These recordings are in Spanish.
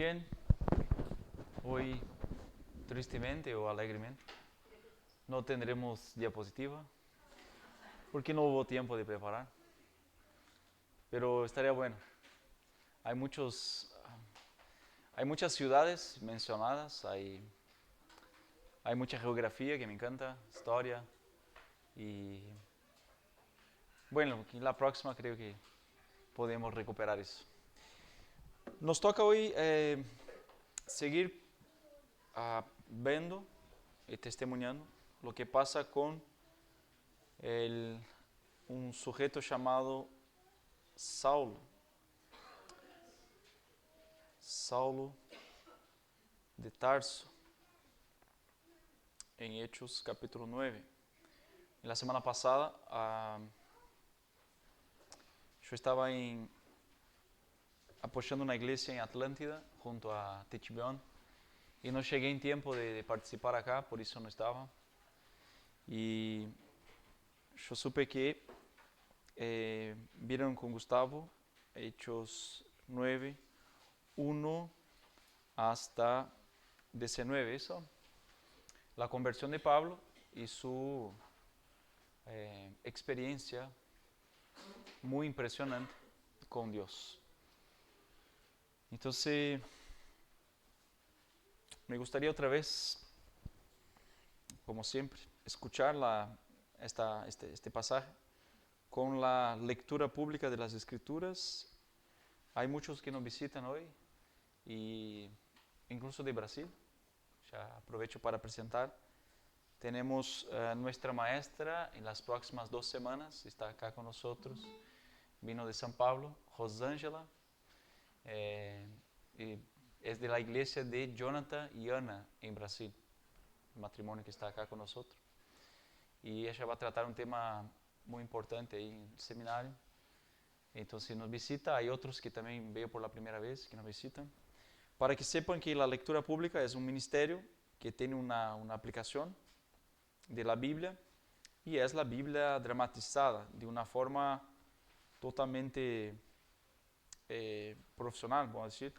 bien, hoy tristemente o alegremente no tendremos diapositiva porque no hubo tiempo de preparar, pero estaría bueno. Hay hay muchas ciudades mencionadas, hay mucha geografía que me encanta, historia y bueno, la próxima creo que podemos recuperar eso. Nos toca hoy seguir viendo y testimoniando lo que pasa con un sujeto llamado Saulo. Saulo de Tarso, en Hechos capítulo 9. La semana pasada yo estaba apoyando una iglesia en Atlántida junto a Techibión y no llegué en tiempo de participar acá, por eso no estaba. Y yo supe que vieron con Gustavo Hechos 9, 1 hasta 19, eso. La conversión de Pablo y su experiencia muy impresionante con Dios. Entonces, me gustaría otra vez, como siempre, escuchar este pasaje con la lectura pública de las Escrituras. Hay muchos que nos visitan hoy, y incluso de Brasil. Ya aprovecho para presentar. Tenemos nuestra maestra en las próximas 2 semanas, está acá con nosotros. Vino de São Paulo, Rosângela. Y es de la iglesia de Jonathan y Ana en Brasil, el matrimonio que está acá con nosotros. Y ella va a tratar un tema muy importante ahí en el seminario. Entonces nos visita, hay otros que también veo por la primera vez que nos visitan. Para que sepan que la lectura pública es un ministerio que tiene una aplicación de la Biblia, y es la Biblia dramatizada de una forma totalmente profesional, vamos a decir.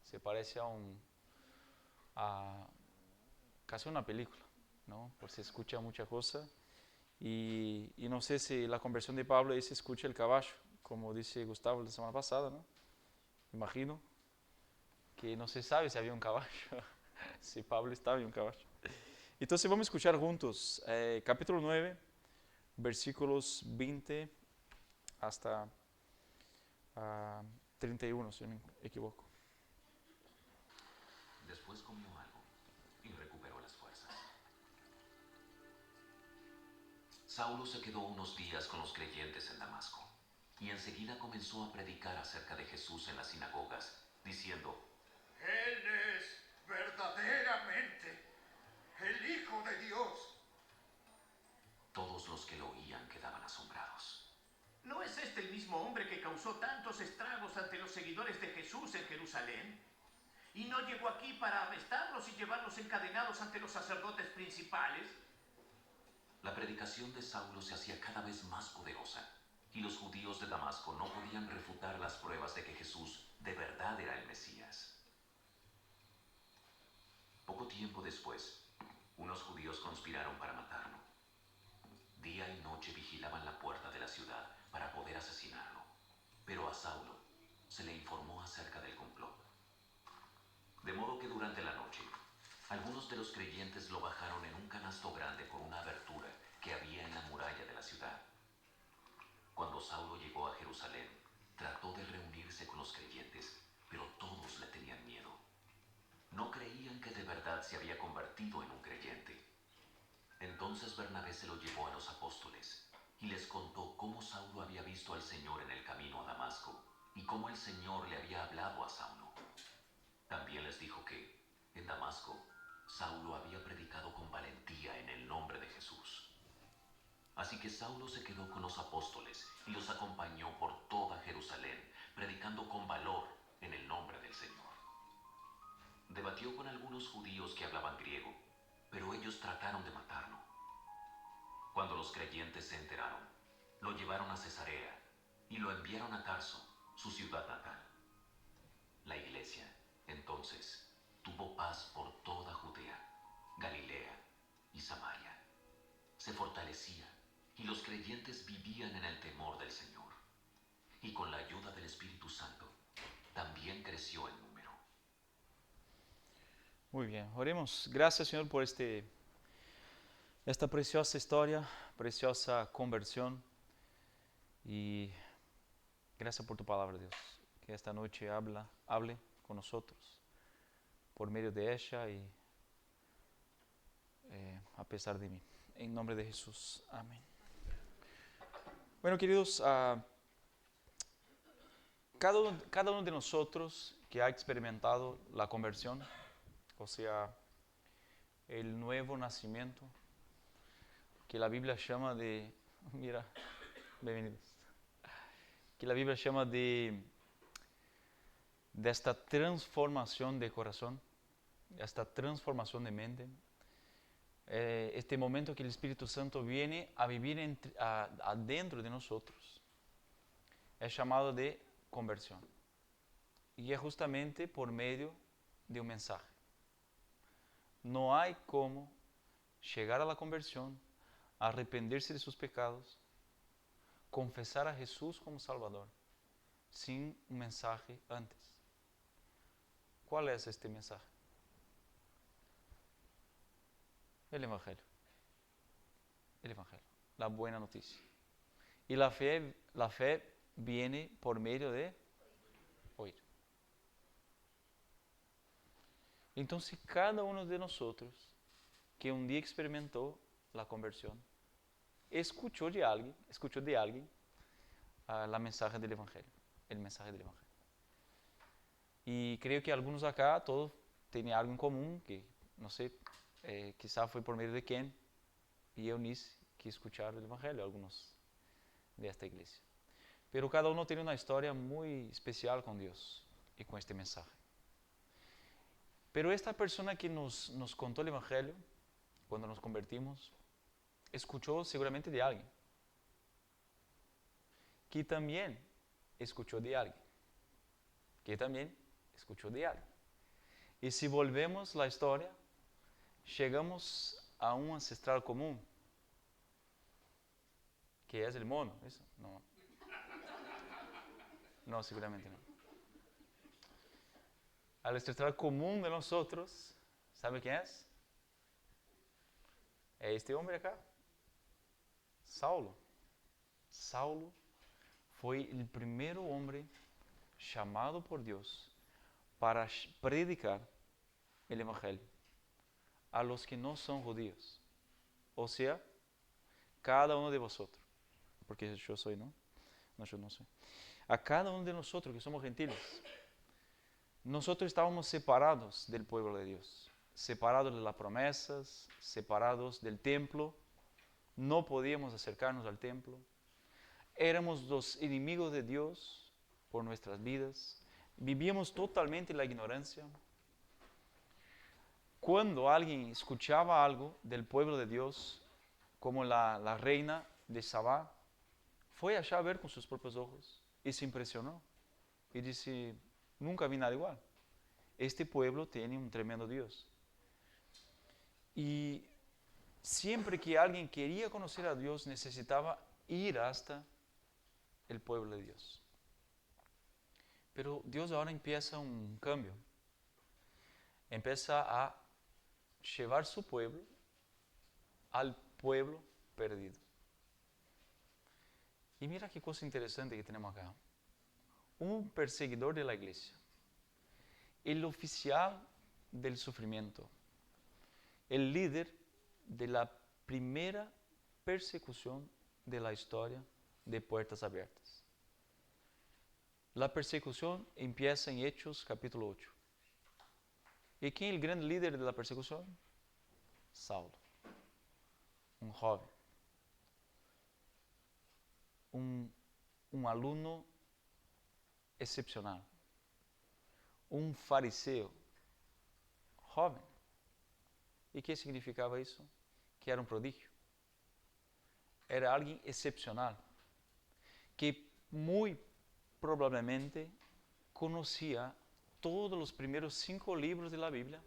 Se parece a casi una película, ¿no? Porque se escucha mucha cosa. Y no sé si la conversión de Pablo ahí se escucha el caballo, como dice Gustavo la semana pasada, ¿no? Imagino que no se sabe si había un caballo, si Pablo estaba en un caballo. Entonces vamos a escuchar juntos capítulo 9, versículos 20 hasta 31, si no me equivoco. Después comió algo y recuperó las fuerzas. Saulo se quedó unos días con los creyentes en Damasco y enseguida comenzó a predicar acerca de Jesús en las sinagogas, diciendo: Él es verdaderamente el Hijo de Dios. Todos los que lo oían quedaban asombrados. ¿No es este el mismo hombre que causó tantos estragos ante los seguidores de Jesús en Jerusalén? ¿Y no llegó aquí para arrestarlos y llevarlos encadenados ante los sacerdotes principales? La predicación de Saulo se hacía cada vez más poderosa, y los judíos de Damasco no podían refutar las pruebas de que Jesús de verdad era el Mesías. Poco tiempo después, unos judíos conspiraron para matarlo. Día y noche vigilaban la puerta de la ciudad para poder asesinarlo, pero a Saulo se le informó acerca del complot. De modo que durante la noche, algunos de los creyentes lo bajaron en un canasto grande por una abertura que había en la muralla de la ciudad. Cuando Saulo llegó a Jerusalén, trató de reunirse con los creyentes, pero todos le tenían miedo. No creían que de verdad se había convertido en un creyente. Entonces Bernabé se lo llevó a los apóstoles y les contó cómo Saulo había visto al Señor en el camino a Damasco y cómo el Señor le había hablado a Saulo. También les dijo que, en Damasco, Saulo había predicado con valentía en el nombre de Jesús. Así que Saulo se quedó con los apóstoles y los acompañó por toda Jerusalén, predicando con valor en el nombre del Señor. Debatió con algunos judíos que hablaban griego, pero ellos trataron de matarlo. Cuando los creyentes se enteraron, lo llevaron a Cesarea y lo enviaron a Tarso, su ciudad natal. La iglesia Entonces tuvo paz por toda Judea, Galilea y Samaria. Se fortalecía y los creyentes vivían en el temor del Señor. Y con la ayuda del Espíritu Santo, también creció en número. Muy bien, oremos. Gracias, Señor, por esta preciosa historia, preciosa conversión. Y gracias por tu palabra, Dios. Que esta noche hable con nosotros por medio de ella y a pesar de mí. En nombre de Jesús. Amén. Bueno, queridos, cada uno de nosotros que ha experimentado la conversión, o sea, el nuevo nacimiento, que la Biblia llama de, mira, bienvenidos, que la Biblia llama de esta transformación de corazón, esta transformación de mente, este momento que el Espíritu Santo viene a vivir adentro de nosotros, es llamado de conversión. Y es justamente por medio de un mensaje. No hay cómo llegar a la conversión, arrepentirse de sus pecados, confesar a Jesús como Salvador, sin un mensaje antes. ¿Cuál es este mensaje? El Evangelio. El Evangelio, la buena noticia. Y la fe viene por medio de oír. Entonces, cada uno de nosotros que un día experimentó la conversión, escuchó de alguien la mensaje del Evangelio, el mensaje del Evangelio. Y creo que algunos acá, todos tienen algo en común, que no sé, quizá fue por medio de Ken y Eunice que escucharon el Evangelio, algunos de esta iglesia. Pero cada uno tiene una historia muy especial con Dios y con este mensaje. Pero esta persona que nos contó el Evangelio, cuando nos convertimos, escuchó seguramente de alguien, que también escuchó de alguien, que también escuchó de alguien. Y si volvemos la historia, llegamos a un ancestral común, que es el mono. ¿Eso? No. No, seguramente no. Al ancestral común de nosotros, ¿sabe quién es? Es este hombre acá, Saulo. Saulo fue el primer hombre llamado por Dios para predicar el Evangelio a los que no son judíos. O sea, cada uno de vosotros. Porque yo soy, ¿no? No, yo no soy. A cada uno de nosotros que somos gentiles. Nosotros estábamos separados del pueblo de Dios, separados de las promesas, separados del templo, no podíamos acercarnos al templo, éramos los enemigos de Dios por nuestras vidas, vivíamos totalmente en la ignorancia. Cuando alguien escuchaba algo del pueblo de Dios, como la reina de Sabá, fue allá a ver con sus propios ojos y se impresionó y dice: nunca vi nada igual. Este pueblo tiene un tremendo Dios. Y siempre que alguien quería conocer a Dios, necesitaba ir hasta el pueblo de Dios. Pero Dios ahora empieza un cambio. Empieza a llevar su pueblo al pueblo perdido. Y mira qué cosa interesante que tenemos acá. Un perseguidor de la iglesia, el oficial del sufrimiento, el líder de la primera persecución de la historia de Puertas Abiertas. La persecución empieza en Hechos capítulo 8. ¿Y quién es el gran líder de la persecución? Saulo, un joven, un alumno excepcional, un fariseo joven. ¿Y qué significaba eso? Que era un prodigio. Era alguien excepcional, que muy probablemente conocía todos los primeros 5 libros de la Biblia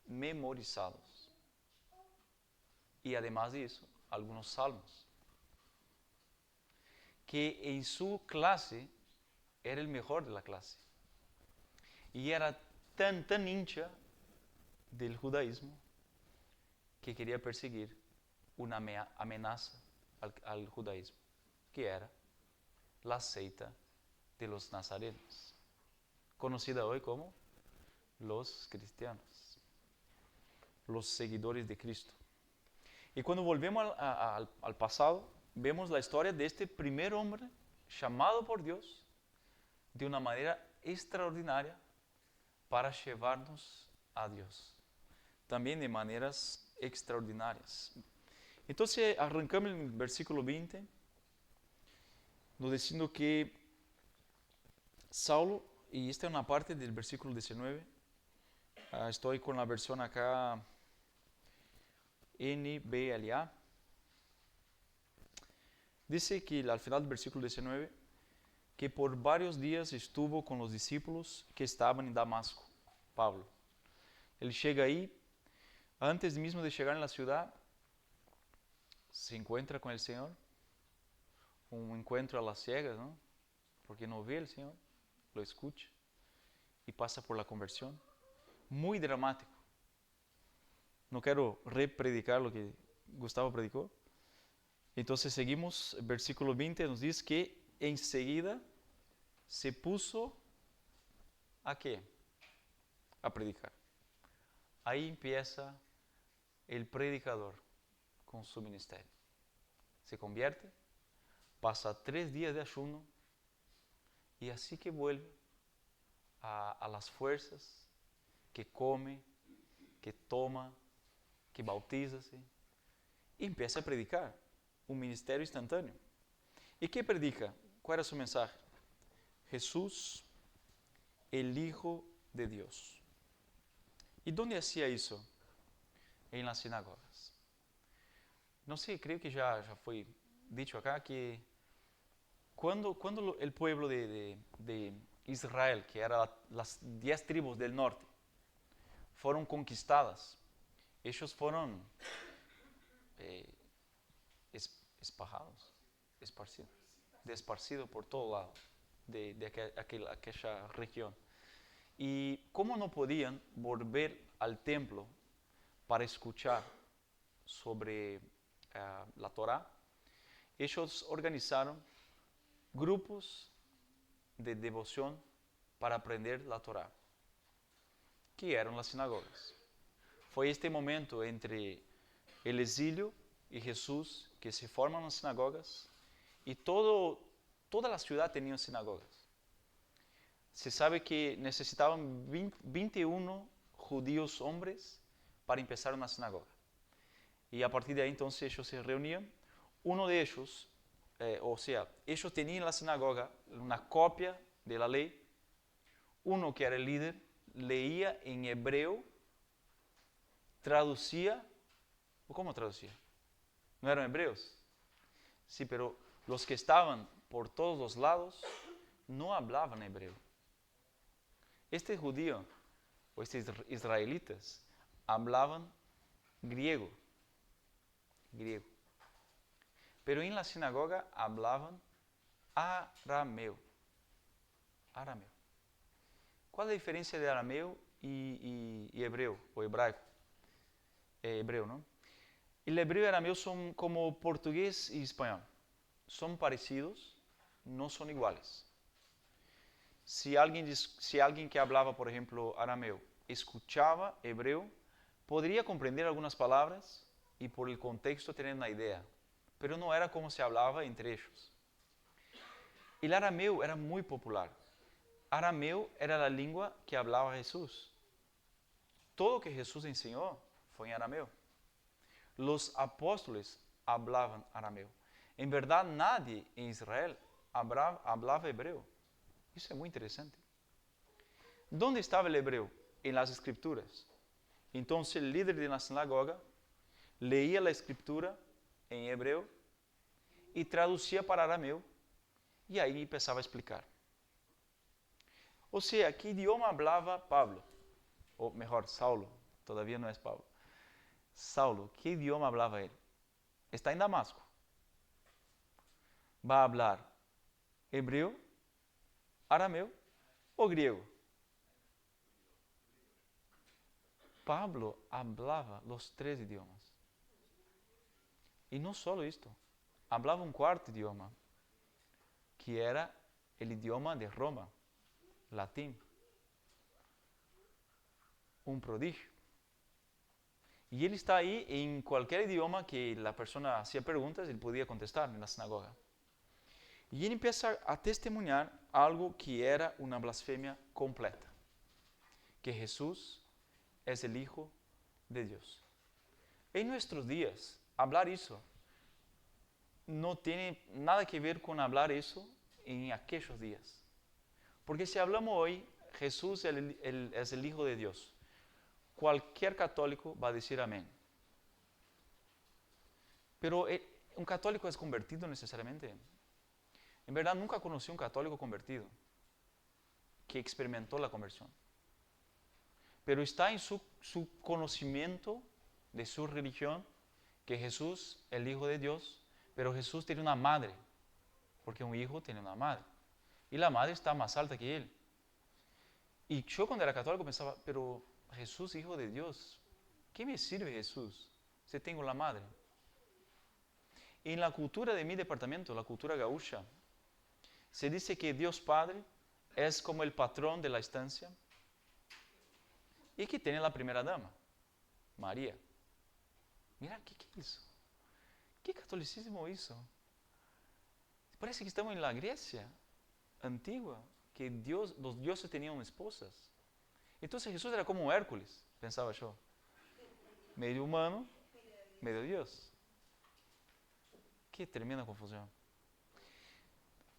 memorizados. Y además de eso, algunos salmos. Que en su clase era el mejor de la clase. Y era tan hincha del judaísmo que quería perseguir una amenaza al judaísmo, que era la secta de los nazarenos, conocida hoy como los cristianos, los seguidores de Cristo. Y cuando volvemos al pasado, vemos la historia de este primer hombre llamado por Dios de una manera extraordinaria para llevarnos a Dios, también de maneras extraordinarias. Entonces arrancamos en el versículo 20, nos diciendo que Saulo, y esta es una parte del versículo 19, estoy con la versión acá NBLA, dice que al final del versículo 19, que por varios días estuvo con los discípulos que estaban en Damasco, Pablo. Él llega ahí, antes mismo de llegar en la ciudad, se encuentra con el Señor, un encuentro a las ciegas, ¿no? Porque no ve al Señor, lo escucha y pasa por la conversión. Muy dramático. No quiero repredicar lo que Gustavo predicó. Entonces seguimos, versículo 20 nos dice que enseguida se puso ¿a qué? A predicar. Ahí empieza el predicador con su ministerio. Se convierte, pasa 3 días de ayuno y así que vuelve a las fuerzas, que come, que toma, que bautiza-se y empieza a predicar. Un ministerio instantáneo. ¿Y qué predica? ¿Cuál era su mensaje? Jesús, el Hijo de Dios. ¿Y dónde hacía eso? En las sinagogas. No sé, creo que ya fue dicho acá que cuando el pueblo de Israel, que eran las 10 tribus del norte, fueron conquistadas, ellos fueron esparcidos por todo lado de aquella región. Y como no podían volver al templo para escuchar sobre la Torá, ellos organizaron grupos de devoción para aprender la Torá, que eran las sinagogas. Fue este momento entre el exilio y Jesús que se forman las sinagogas y toda la ciudad tenía sinagogas. Se sabe que necesitaban 21 judíos hombres para empezar una sinagoga. Y a partir de ahí entonces ellos se reunían. Uno de ellos, ellos tenían en la sinagoga una copia de la ley. Uno que era el líder leía en hebreo, traducía. ¿Cómo traducía? ¿No eran hebreos? Sí, pero los que estaban por todos los lados no hablaban hebreo. Este judío o estos israelitas hablaban griego. Pero en la sinagoga hablaban arameo. ¿Cuál es la diferencia de arameo y hebreo o hebraico? Hebreo, ¿no? El hebreo y el arameo son como portugués y español. Son parecidos, no son iguales. Si alguien que hablaba, por ejemplo, arameo, escuchaba hebreo, podría comprender algunas palabras y por el contexto tener una idea, pero no era como se hablaba entre ellos. El arameo era muy popular. Arameo era la lengua que hablaba Jesús. Todo lo que Jesús enseñó fue en arameo. Los apóstoles hablaban arameo. En verdad, nadie en Israel hablaba hebreo. Eso es muy interesante. ¿Dónde estaba el hebreo? En las escrituras. Entonces el líder de la sinagoga leía la escritura en hebreo y traducía para arameo y ahí empezaba a explicar. O sea, ¿qué idioma hablaba Pablo? O mejor, Saulo. Todavía no es Pablo. Saulo, ¿qué idioma hablaba él? Está en Damasco. ¿Va a hablar hebreo, arameo o griego? Pablo hablaba los tres idiomas. Y no solo esto, hablaba un cuarto idioma, que era el idioma de Roma, latín. Un prodigio. Y él está ahí en cualquier idioma que la persona hacía preguntas, él podía contestar en la sinagoga. Y él empieza a testimoniar algo que era una blasfemia completa, que Jesús es el Hijo de Dios. En nuestros días, hablar eso no tiene nada que ver con hablar eso en aquellos días. Porque si hablamos hoy, Jesús es el Hijo de Dios, cualquier católico va a decir amén. Pero ¿un católico es convertido necesariamente? En verdad nunca conocí un católico convertido que experimentó la conversión. Pero está en su conocimiento de su religión que Jesús, el Hijo de Dios, pero Jesús tiene una madre, porque un hijo tiene una madre. Y la madre está más alta que él. Y yo cuando era católico pensaba, pero Jesús, Hijo de Dios, ¿qué me sirve Jesús si tengo la madre? En la cultura de mi departamento, la cultura gaúcha, se dice que Dios Padre es como el patrón de la estancia y que tiene la primera dama, María. Mira, ¿qué hizo? ¿Qué catolicismo hizo? Parece que estamos en la Grecia antigua, que los dioses tenían esposas. Entonces Jesús era como un Hércules, pensaba yo. Medio humano, medio Dios. Qué tremenda confusión.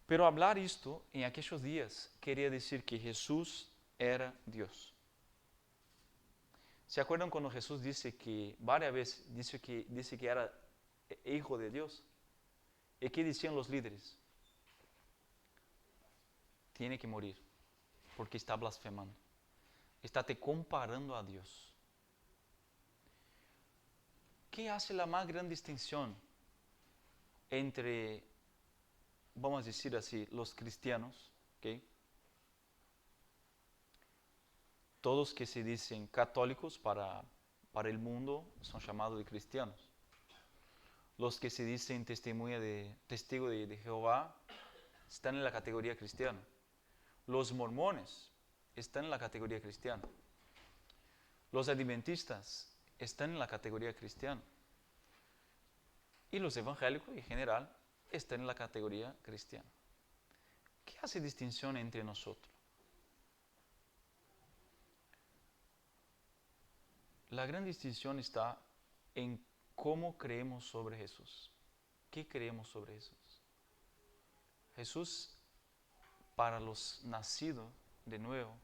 Pero hablar esto en aquellos días quería decir que Jesús era Dios. ¿Se acuerdan cuando Jesús dice que varias veces dice que era hijo de Dios? ¿Y qué decían los líderes? Tiene que morir, porque está blasfemando. Está te comparando a Dios. ¿Qué hace la más gran distinción entre, vamos a decir así, los cristianos, ¿okay? Todos que se dicen católicos para el mundo son llamados de cristianos. Los que se dicen testigo de Jehová están en la categoría cristiana. Los mormones están en la categoría cristiana. Los adventistas están en la categoría cristiana. Y los evangélicos en general están en la categoría cristiana. ¿Qué hace distinción entre nosotros? La gran distinción está en cómo creemos sobre Jesús. ¿Qué creemos sobre Jesús? Jesús, para los nacidos de nuevo,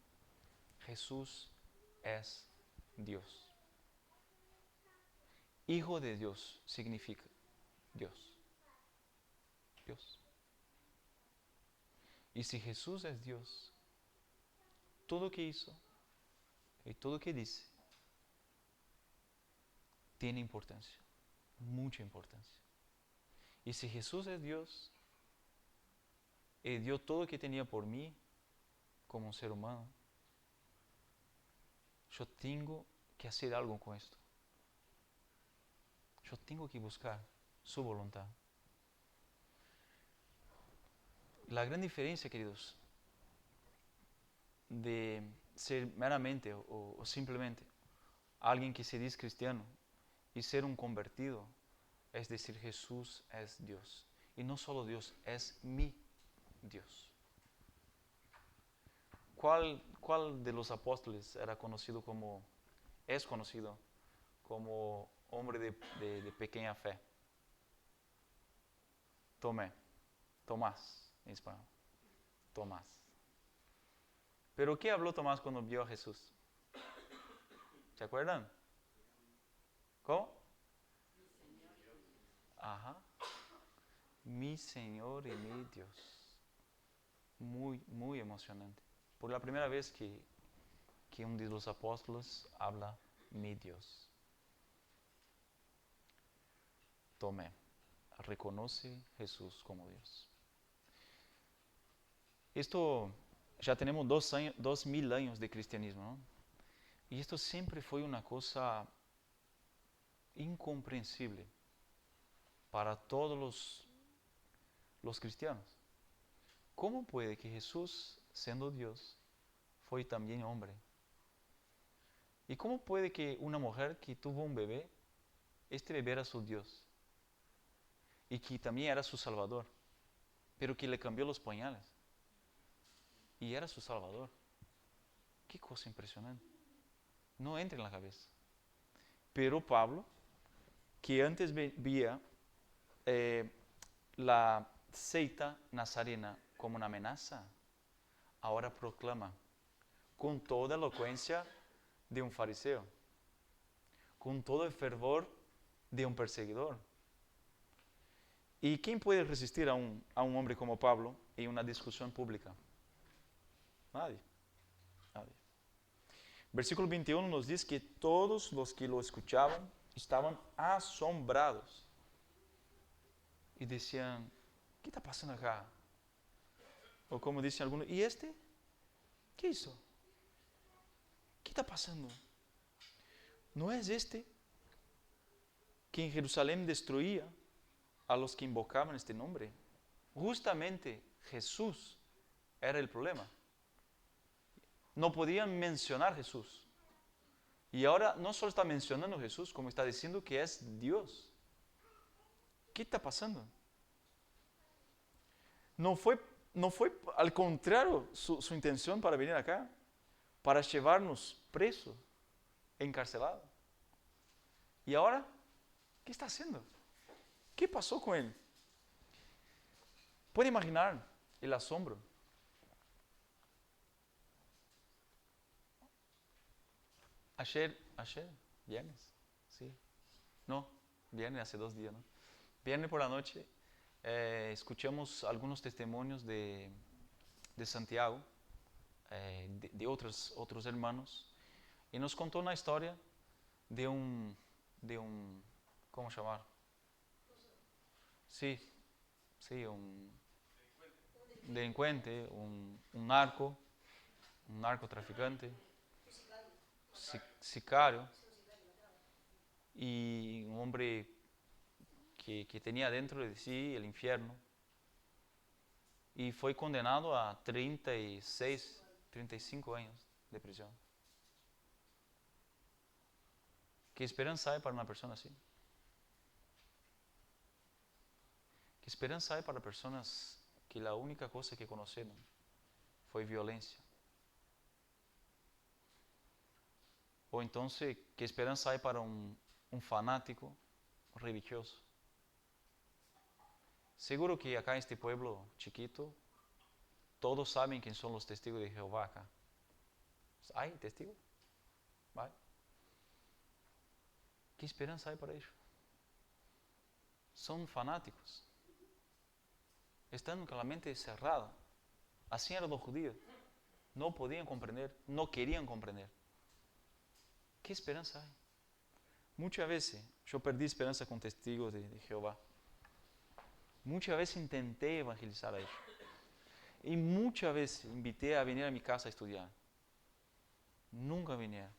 Jesús es Dios. Hijo de Dios significa Dios. Dios. Y si Jesús es Dios, todo lo que hizo y todo lo que dice tiene importancia, mucha importancia. Y si Jesús es Dios y dio todo lo que tenía por mí como un ser humano, yo tengo que hacer algo con esto. Yo tengo que buscar su voluntad. La gran diferencia, queridos, de ser meramente o simplemente alguien que se dice cristiano y ser un convertido es decir, Jesús es Dios. Y no solo Dios, es mi Dios. ¿Cuál de los apóstoles es conocido como hombre de pequeña fe? Tomás, en español. Tomás. ¿Pero qué habló Tomás cuando vio a Jesús? ¿Se acuerdan? ¿Cómo? Ajá. Mi Señor y mi Dios. Muy, muy emocionante. por la primera vez que uno de los apóstoles habla mi Dios. Tomé, reconoce Jesús como Dios. Esto ya tenemos 2000 años de cristianismo, ¿no? Y esto siempre fue una cosa incomprensible para todos los cristianos. ¿Cómo puede que Jesús, siendo Dios, fue también hombre? ¿Y cómo puede que una mujer que tuvo un bebé, este bebé era su Dios? Y que también era su Salvador, pero que le cambió los pañales. Y era su Salvador. Qué cosa impresionante. No entra en la cabeza. Pero Pablo, que antes veía la secta nazarena como una amenaza, ahora proclama con toda elocuencia de un fariseo, con todo el fervor de un perseguidor. ¿Y quién puede resistir a un hombre como Pablo en una discusión pública? Nadie. Nadie. Versículo 21 nos dice que todos los que lo escuchaban estaban asombrados y decían, ¿qué está pasando acá? O como dicen algunos, ¿y este? ¿Qué hizo? ¿Qué está pasando? ¿No es este que en Jerusalén destruía a los que invocaban este nombre? Justamente Jesús era el problema. No podían mencionar Jesús. Y ahora no solo está mencionando Jesús, como está diciendo que es Dios. ¿Qué está pasando? No fue al contrario su intención para venir acá, para llevarnos presos, encarcelados. ¿Y ahora qué está haciendo? ¿Qué pasó con él? ¿Puede imaginar el asombro? Ayer, viernes, sí. No, viernes hace 2 días, ¿no? Viernes por la noche escuchamos algunos testimonios de Santiago, de otros hermanos, y nos contó una historia de un ¿cómo llamar? Sí, un delincuente, un narcotraficante, sicario, y un hombre que tenía dentro de sí el infierno, y fue condenado a 36, 35 años de prisión. ¿Qué esperanza hay para una persona así? ¿Qué esperanza hay para personas que la única cosa que conocieron fue violencia? O entonces, ¿qué esperanza hay para un fanático religioso? Seguro que acá en este pueblo chiquito, todos saben quién son los testigos de Jehová acá. ¿Hay testigos? ¿Vale? ¿Qué esperanza hay para ellos? Son fanáticos. Están con la mente cerrada. Así eran los judíos. No podían comprender, no querían comprender. ¿Qué esperanza hay? Muchas veces yo perdí esperanza con testigos de Jehová. Muchas veces intenté evangelizar a ellos. Y muchas veces invité a venir a mi casa a estudiar. Nunca vinieron.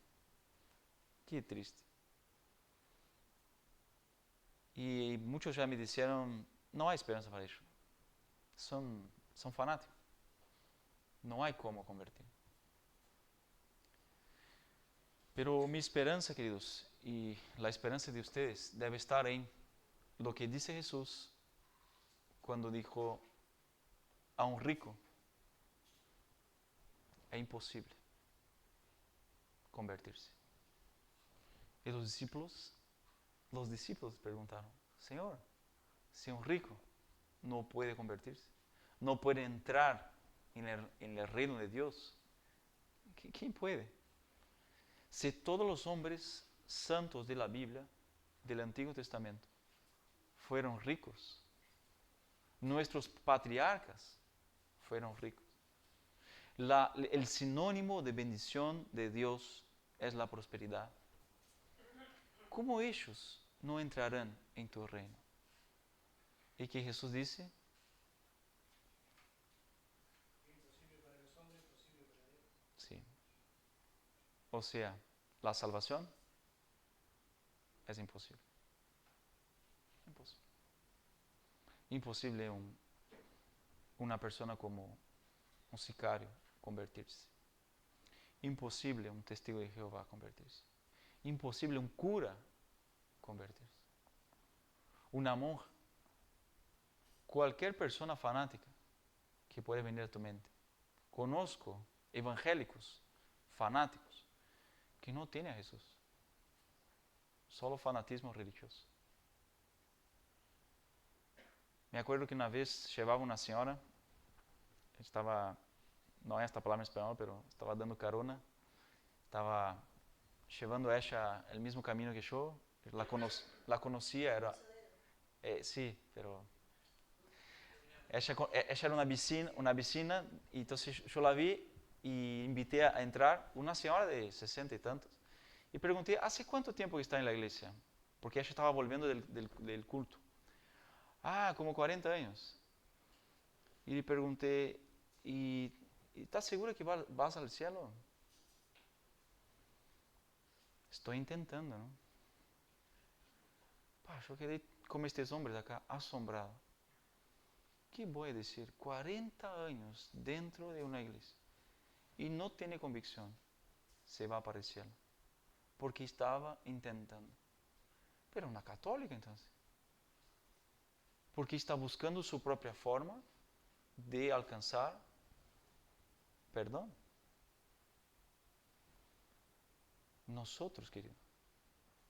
Qué triste. Y muchos ya me dijeron, no hay esperanza para ellos. Son fanáticos. No hay cómo convertir. Pero mi esperanza, queridos, y la esperanza de ustedes debe estar en lo que dice Jesús cuando dijo a un rico, es imposible convertirse. Y los discípulos preguntaron, Señor, si un rico no puede convertirse, no puede entrar en el reino de Dios, ¿quién puede? Si todos los hombres santos de la Biblia, del Antiguo Testamento, fueron ricos, nuestros patriarcas fueron ricos. El sinónimo de bendición de Dios es la prosperidad. ¿Cómo ellos no entrarán en tu reino? ¿Y que Jesús dice? Sí. O sea, la salvación es imposible. Imposible. Imposible una persona como un sicario convertirse. Imposible un testigo de Jehová convertirse. Imposible un cura convertirse. Una monja. Cualquier persona fanática que puede venir a tu mente. Conozco evangélicos fanáticos que no tienen a Jesús. Solo fanatismo religioso. Me acuerdo que una vez llevaba una señora, estaba, no es esta palabra en español, pero estaba dando carona, estaba llevando a ella el mismo camino que yo, la conocía, era, sí, pero ella era una vecina, y entonces yo la vi y invité a entrar, una señora de 60 y tantos, y pregunté, ¿hace cuánto tiempo que está en la iglesia? Porque ella estaba volviendo del culto. Ah, como 40 años. Y le pregunté, ¿y estás segura que vas al cielo? Estoy intentando, ¿no? Yo quedé como estos hombres acá, asombrado. ¿Qué voy a decir? 40 años dentro de una iglesia y no tiene convicción, se va para el cielo. Porque estaba intentando. Pero una católica entonces. Porque está buscando su propia forma de alcanzar perdón. Nosotros, querido,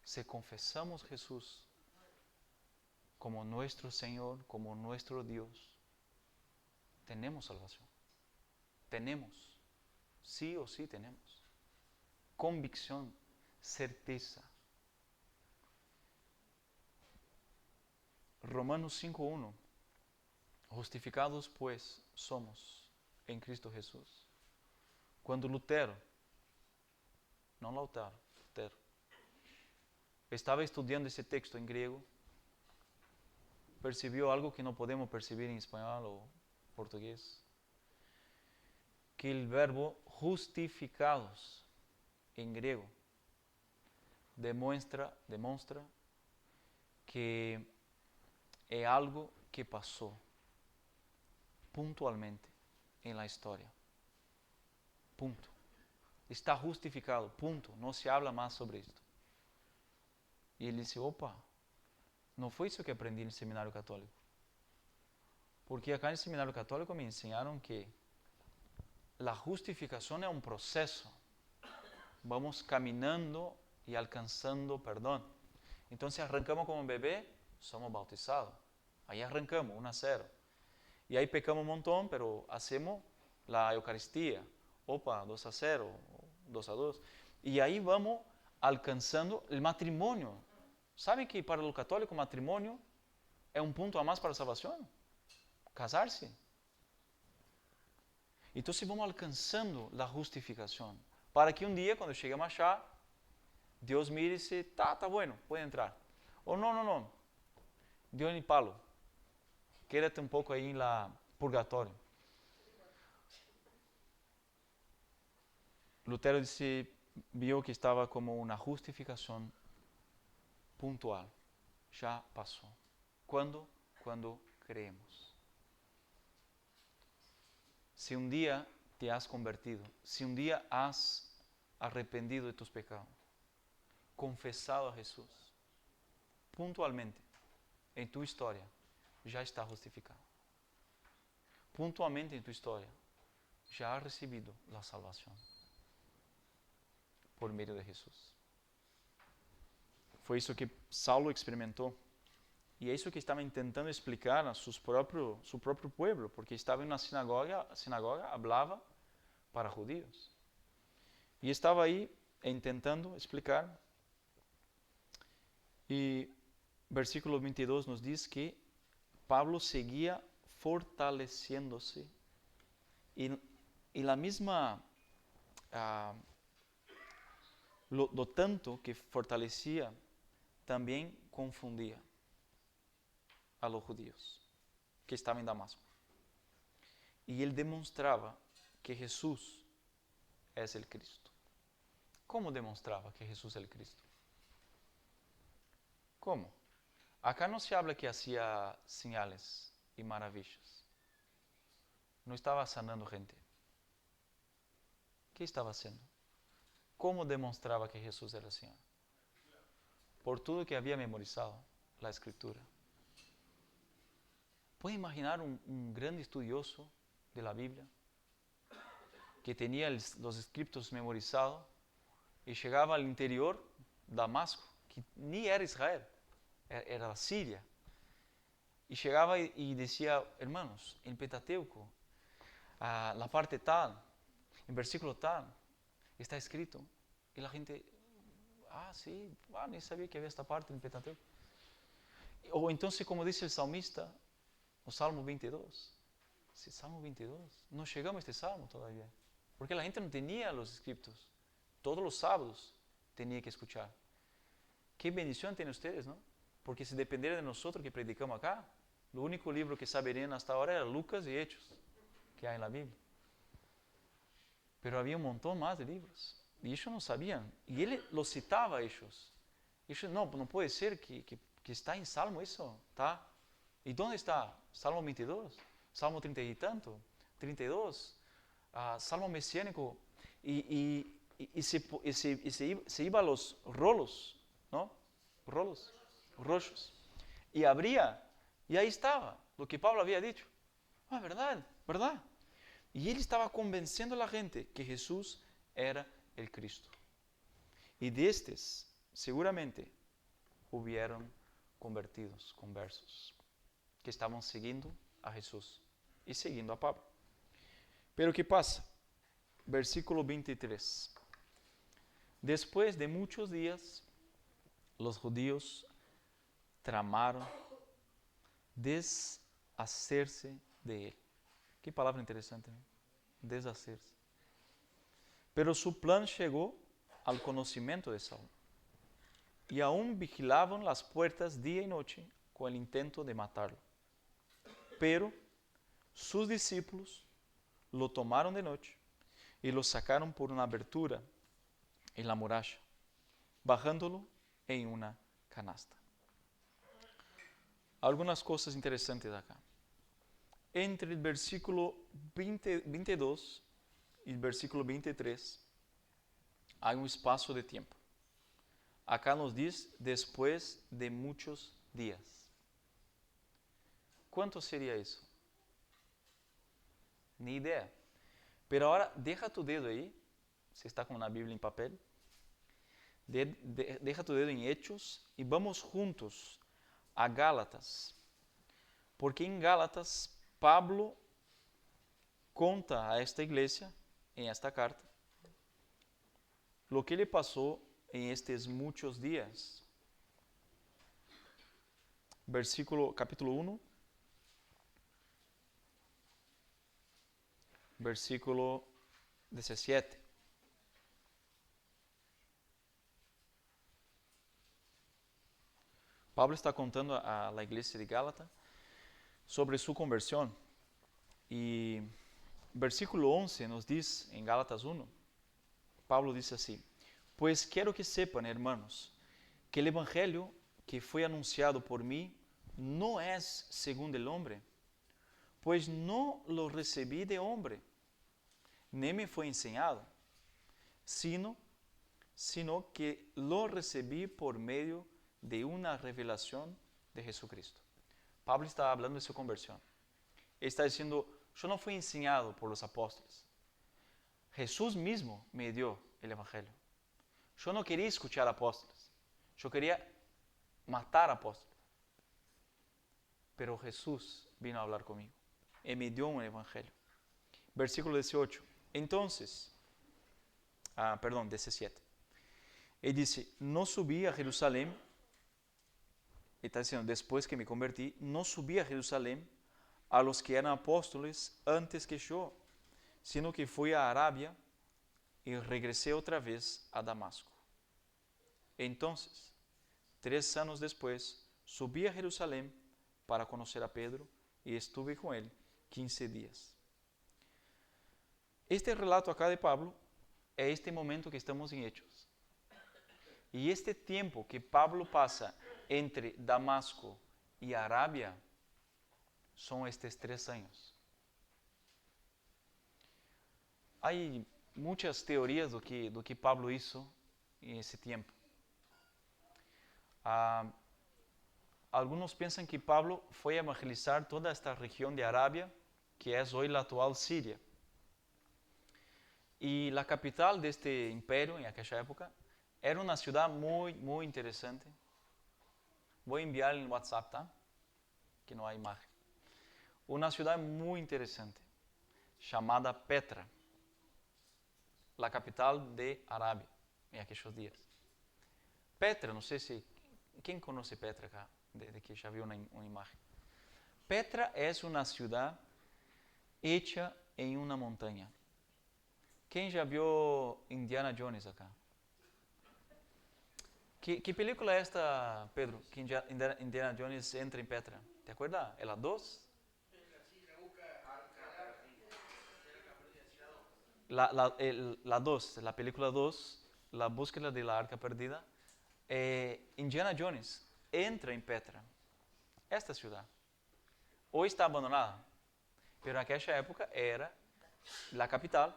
si confesamos a Jesús como nuestro Señor, como nuestro Dios, tenemos salvación. Tenemos. Sí o sí tenemos. Convicción, certeza. Romanos 5:1. Justificados pues somos en Cristo Jesús. Cuando Lutero, estaba estudiando ese texto en griego, percibió algo que no podemos percibir en español o portugués, que el verbo justificados en griego demuestra que es algo que pasó puntualmente en la historia. Punto. Está justificado, punto. No se habla más sobre esto. Y él dice, opa, no fue eso que aprendí en el seminario católico. Porque acá en el seminario católico me enseñaron que la justificación es un proceso. Vamos caminando y alcanzando perdón. Entonces arrancamos como un bebé, somos bautizados. Ahí arrancamos, 1-0. Y ahí pecamos un montón, pero hacemos la Eucaristía. Opa, 2-0, 2-2. Y ahí vamos alcanzando el matrimonio. ¿Saben que para los católicos el matrimonio es un punto a más para la salvación? Casarse. Entonces vamos alcanzando la justificación. Para que un día, cuando lleguemos allá, Dios mire y dice, está bueno, puede entrar. O no. Dios ni palo. Quédate un poco ahí en la purgatorio. Lutero vio que estaba como una justificación puntual. Ya pasó. ¿Cuándo? Cuando creemos. Si un día te has convertido, si un día has arrepentido de tus pecados, confesado a Jesús, puntualmente, en tu historia, ya está justificado. Puntualmente en tu historia, ya has recibido la salvación por medio de Jesús. Fue eso que Saulo experimentó. Y eso que estaba intentando explicar a su propio pueblo, porque estaba en una sinagoga, hablaba para judíos. Y estaba ahí intentando explicar. Y versículo 22 nos dice que Pablo seguía fortaleciéndose y la misma, lo tanto que fortalecía, también confundía a los judíos que estaban en Damasco. Y él demostraba que Jesús es el Cristo. ¿Cómo demostraba que Jesús es el Cristo? ¿Cómo? Acá no se habla que hacía señales y maravillas. No estaba sanando gente. ¿Qué estaba haciendo? ¿Cómo demostraba que Jesús era el Señor? Por todo que había memorizado la Escritura. ¿Puede imaginar un gran estudioso de la Biblia que tenía los escritos memorizados y llegaba al interior, Damasco, que ni era Israel, era Siria, y llegaba y decía, hermanos, en Pentateuco, la parte tal, en versículo tal, está escrito, y la gente, sí, ni sabía que había esta parte en Pentateuco. O entonces, como dice el salmista, o Salmo 22, ese Salmo 22, no llegamos a este Salmo todavía, porque la gente no tenía los escritos, todos los sábados tenía que escuchar. Qué bendición tienen ustedes, ¿no? Porque si dependiera de nosotros que predicamos acá, lo único libro que saberían hasta ahora era Lucas y Hechos, que hay en la Biblia. Pero había un montón más de libros, y ellos no sabían, y él los citaba a ellos. Ellos, no puede ser que está en Salmo eso, ¿está? ¿Y dónde está? Salmo 22, Salmo 30 y tanto, 32, Salmo mesiánico, y se iba a los rolos, ¿no? Rollos. Y abría, y ahí estaba lo que Pablo había dicho. Verdad. Y él estaba convenciendo a la gente que Jesús era el Cristo. Y de estos, seguramente, hubieron conversos, que estaban siguiendo a Jesús y siguiendo a Pablo. Pero ¿qué pasa? Versículo 23. Después de muchos días, los judíos tramaron deshacerse de él. Qué palabra interesante, ¿no? Deshacerse. Pero su plan llegó al conocimiento de Saulo. Y aún vigilaban las puertas día y noche con el intento de matarlo. Pero sus discípulos lo tomaron de noche y lo sacaron por una abertura en la muralla, bajándolo en una canasta. Algunas cosas interesantes acá. Entre el versículo 22 y el versículo 23 hay un espacio de tiempo. Acá nos dice después de muchos días. ¿Cuánto sería eso? Ni idea. Pero ahora deja tu dedo ahí, si está con una Biblia en papel, deja tu dedo en Hechos y vamos juntos a Gálatas. Porque en Gálatas Pablo conta a esta iglesia, en esta carta, lo que le pasó en estos muchos días. Capítulo 1, versículo 17. Pablo está contando a la iglesia de Gálatas sobre su conversión. Y versículo 11 nos dice, en Gálatas 1, Pablo dice así: pues quiero que sepan, hermanos, que el evangelio que fue anunciado por mí no es según el hombre, pues no lo recibí de hombre, ni me fue enseñado, sino que lo recibí por medio de una revelación de Jesucristo. Pablo está hablando de su conversión. Él está diciendo, yo no fui enseñado por los apóstoles. Jesús mismo me dio el evangelio. Yo no quería escuchar apóstoles. Yo quería matar apóstoles. Pero Jesús vino a hablar conmigo. Y me dio un evangelio. Versículo 18. Entonces, 17. Él dice, no subí a Jerusalén. Está diciendo, después que me convertí, no subí a Jerusalén a los que eran apóstoles antes que yo, sino que fui a Arabia y regresé otra vez a Damasco. Entonces, 3 años después, subí a Jerusalén para conocer a Pedro y estuve con él 15 días. Este relato acá de Pablo es este momento que estamos en Hechos. Y este tiempo que Pablo pasa entre Damasco y Arabia son estos 3 años. Hay muchas teorías do que Pablo hizo en ese tiempo. Algunos piensan que Pablo fue a evangelizar toda esta región de Arabia, que es hoy la actual Siria. Y la capital de este imperio en aquella época era una ciudad muy, muy interesante. Voy a enviar en WhatsApp, ¿tá? Que no hay imagen. Una ciudad muy interesante, llamada Petra, la capital de Arabia en aquellos días. Petra, no sé si, ¿quién conoce Petra acá? De que ya vio una imagen. Petra es una ciudad hecha en una montaña. ¿Quién ya vio Indiana Jones acá? ¿Qué película es esta, Pedro? Que Indiana Jones entra en Petra. ¿Te acuerdas? ¿Es la 2? La 2, la película 2, la búsqueda de la arca perdida. Indiana Jones entra en Petra, esta ciudad. Hoy está abandonada, pero en aquella época era la capital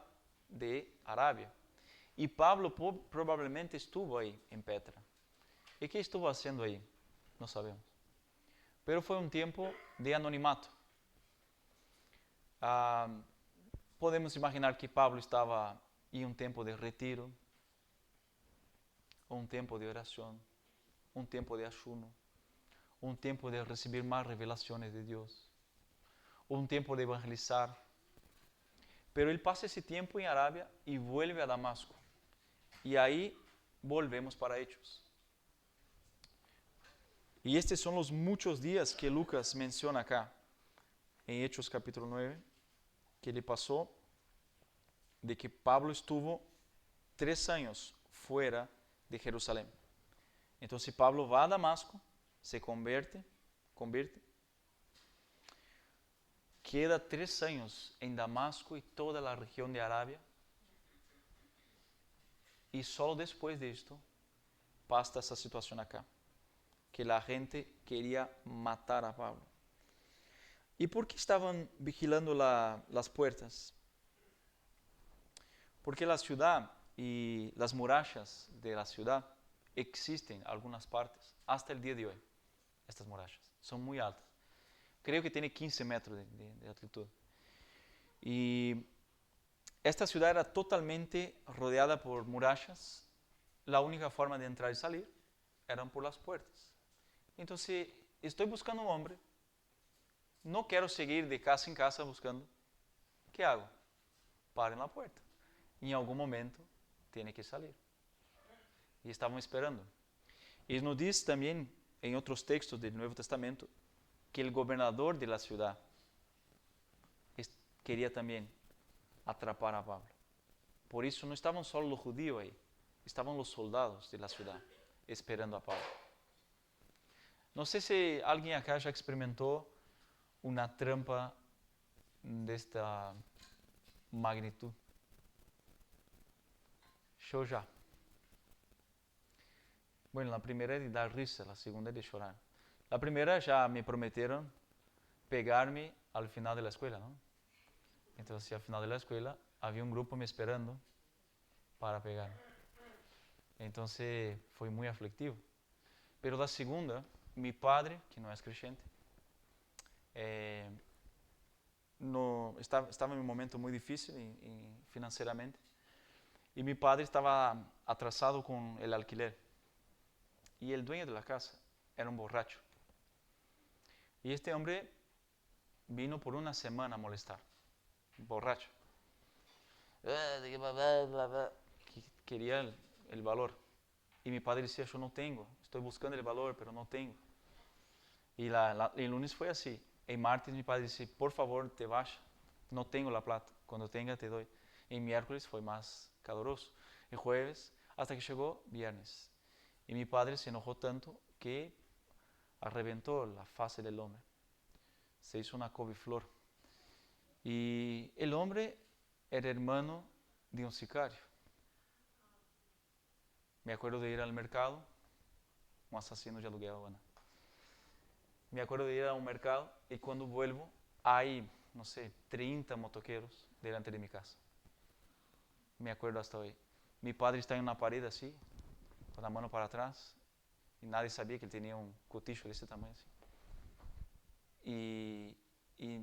de Arabia. Y Pablo probablemente estuvo ahí en Petra. ¿Y qué estuvo haciendo ahí? No sabemos. Pero fue un tiempo de anonimato. Podemos imaginar que Pablo estaba en un tiempo de retiro, un tiempo de oración, un tiempo de ayuno, un tiempo de recibir más revelaciones de Dios, un tiempo de evangelizar. Pero él pasa ese tiempo en Arabia y vuelve a Damasco. Y ahí volvemos para Hechos. Y estos son los muchos días que Lucas menciona acá, en Hechos capítulo 9, que le pasó de que Pablo estuvo 3 años fuera de Jerusalén. Entonces Pablo va a Damasco, se convierte, queda 3 años en Damasco y toda la región de Arabia, y solo después de esto pasa esa situación acá, que la gente quería matar a Pablo. ¿Y por qué estaban vigilando las puertas? Porque la ciudad y las murallas de la ciudad existen en algunas partes, hasta el día de hoy. Estas murallas son muy altas. Creo que tiene 15 metros de altitud. Y esta ciudad era totalmente rodeada por murallas. La única forma de entrar y salir eran por las puertas. Entonces, estoy buscando un hombre. No quiero seguir de casa en casa buscando. ¿Qué hago? Paro en la puerta. Y en algún momento tiene que salir. Y estaban esperando. Y nos dice también en otros textos del Nuevo Testamento que el gobernador de la ciudad quería también atrapar a Pablo. Por eso no estaban solo los judíos ahí, estaban los soldados de la ciudad esperando a Pablo. No sé si alguien acá ya experimentó una trampa de esta magnitud. Yo ya. Bueno, la primera es de dar risa, la segunda es de llorar. La primera ya me prometieron pegarme al final de la escuela, ¿no? Entonces, al final de la escuela había un grupo me esperando para pegarme. Entonces, fue muy aflictivo. Pero la segunda, mi padre, que no es creyente, estaba en un momento muy difícil financieramente. Y mi padre estaba atrasado con el alquiler. Y el dueño de la casa era un borracho. Y este hombre vino por una semana a molestar. Borracho. Quería el valor. Y mi padre decía, yo no tengo. Estoy buscando el valor, pero no tengo. Y el lunes fue así. El martes mi padre dice, por favor, te vayas. no tengo la plata, cuando tenga te doy. En miércoles fue más caluroso, el jueves, hasta que llegó viernes. Y mi padre se enojó tanto que reventó la fase del hombre. Se hizo una couve-flor. Y el hombre era hermano de un sicario. Me acuerdo de ir al mercado, un asesino de aluguel, Ana. Me acuerdo de ir a un mercado y cuando vuelvo hay, no sé, 30 motoqueros delante de mi casa. Me acuerdo hasta hoy. Mi padre está en una pared así, con la mano para atrás, y nadie sabía que él tenía un cutillo de ese tamaño así. Y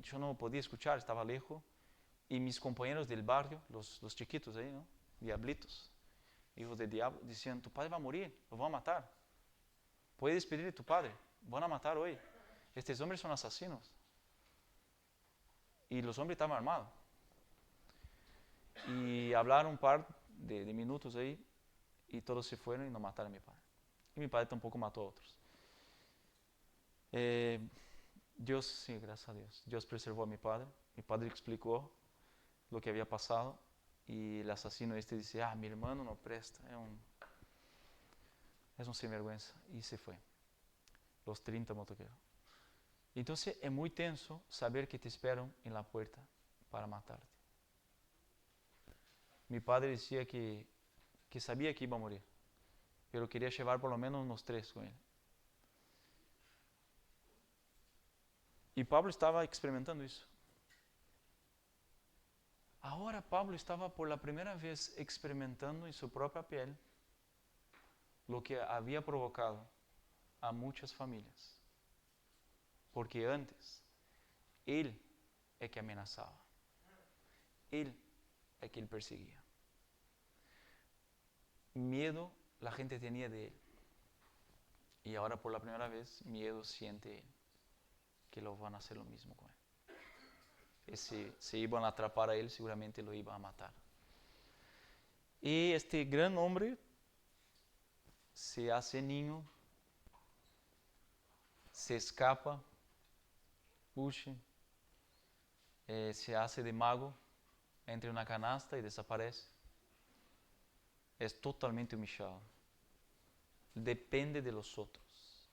yo no podía escuchar, estaba lejos. Y mis compañeros del barrio, los chiquitos ahí, ¿no? Diablitos, hijos de diablo, decían, tu padre va a morir, lo van a matar. Puedes despedir de tu padre, van a matar hoy. Estos hombres son asesinos. Y los hombres estaban armados. Y hablaron un par de minutos ahí y todos se fueron y no mataron a mi padre. Y mi padre tampoco mató a otros. Dios, sí, gracias a Dios. Dios preservó a mi padre. Mi padre explicó lo que había pasado y el asesino dice, mi hermano no presta, es un sinvergüenza. Y se fue. Los 30 motoqueros. Entonces es muy tenso saber que te esperan en la puerta para matarte. Mi padre decía que sabía que iba a morir, pero quería llevar por lo menos unos 3 con él. Y Pablo estaba experimentando eso. Ahora Pablo estaba por la primera vez experimentando en su propia piel lo que había provocado a muchas familias. Porque antes, él es que amenazaba. Él es que él perseguía. Miedo la gente tenía de él. Y ahora por la primera vez, miedo siente él. Que lo van a hacer lo mismo con él. Y si se iban a atrapar a él, seguramente lo iban a matar. Y este gran hombre se hace niño, se escapa, huye, se hace de mago, entra en una canasta y desaparece. Es totalmente humillado. Depende de los otros.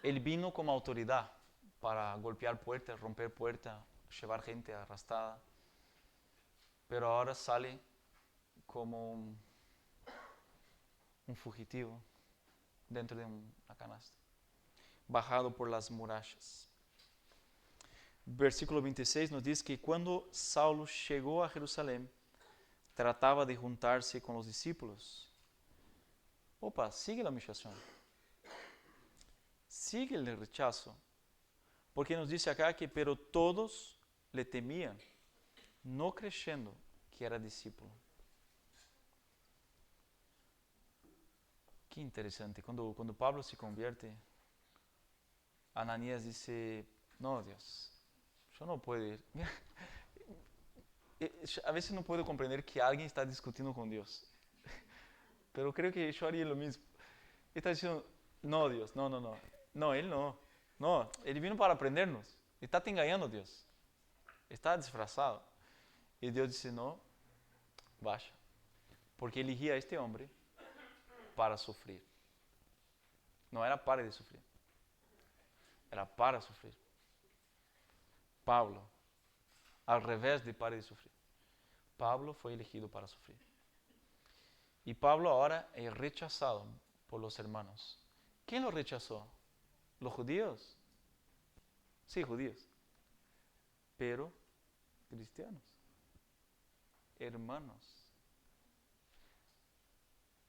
Él vino como autoridad para golpear puertas, romper puertas, llevar gente arrastrada. Pero ahora sale como un fugitivo dentro de una canasta, bajado por las murallas. Versículo 26 nos dice que cuando Saulo llegó a Jerusalén, trataba de juntarse con los discípulos. Opa, sigue la humillación. Sigue el rechazo. Porque nos dice acá que, pero todos le temían, no creyendo que era discípulo. Qué interesante. Cuando Pablo se convierte, Ananías dice, no, Dios, yo no puedo ir. Mira, a veces no puedo comprender que alguien está discutiendo con Dios. Pero creo que yo haría lo mismo. Está diciendo, no, Dios, no. No, Él no. No, Él vino para aprendernos. Está te engañando, Dios. Está disfrazado. Y Dios dice, no, vaya. Porque elegí a este hombre para sufrir. No era para de sufrir. Era para sufrir. Pablo, al revés de para de sufrir. Pablo fue elegido para sufrir. Y Pablo ahora es rechazado por los hermanos. ¿Quién lo rechazó? ¿Los judíos? Sí, judíos. Pero cristianos. Hermanos.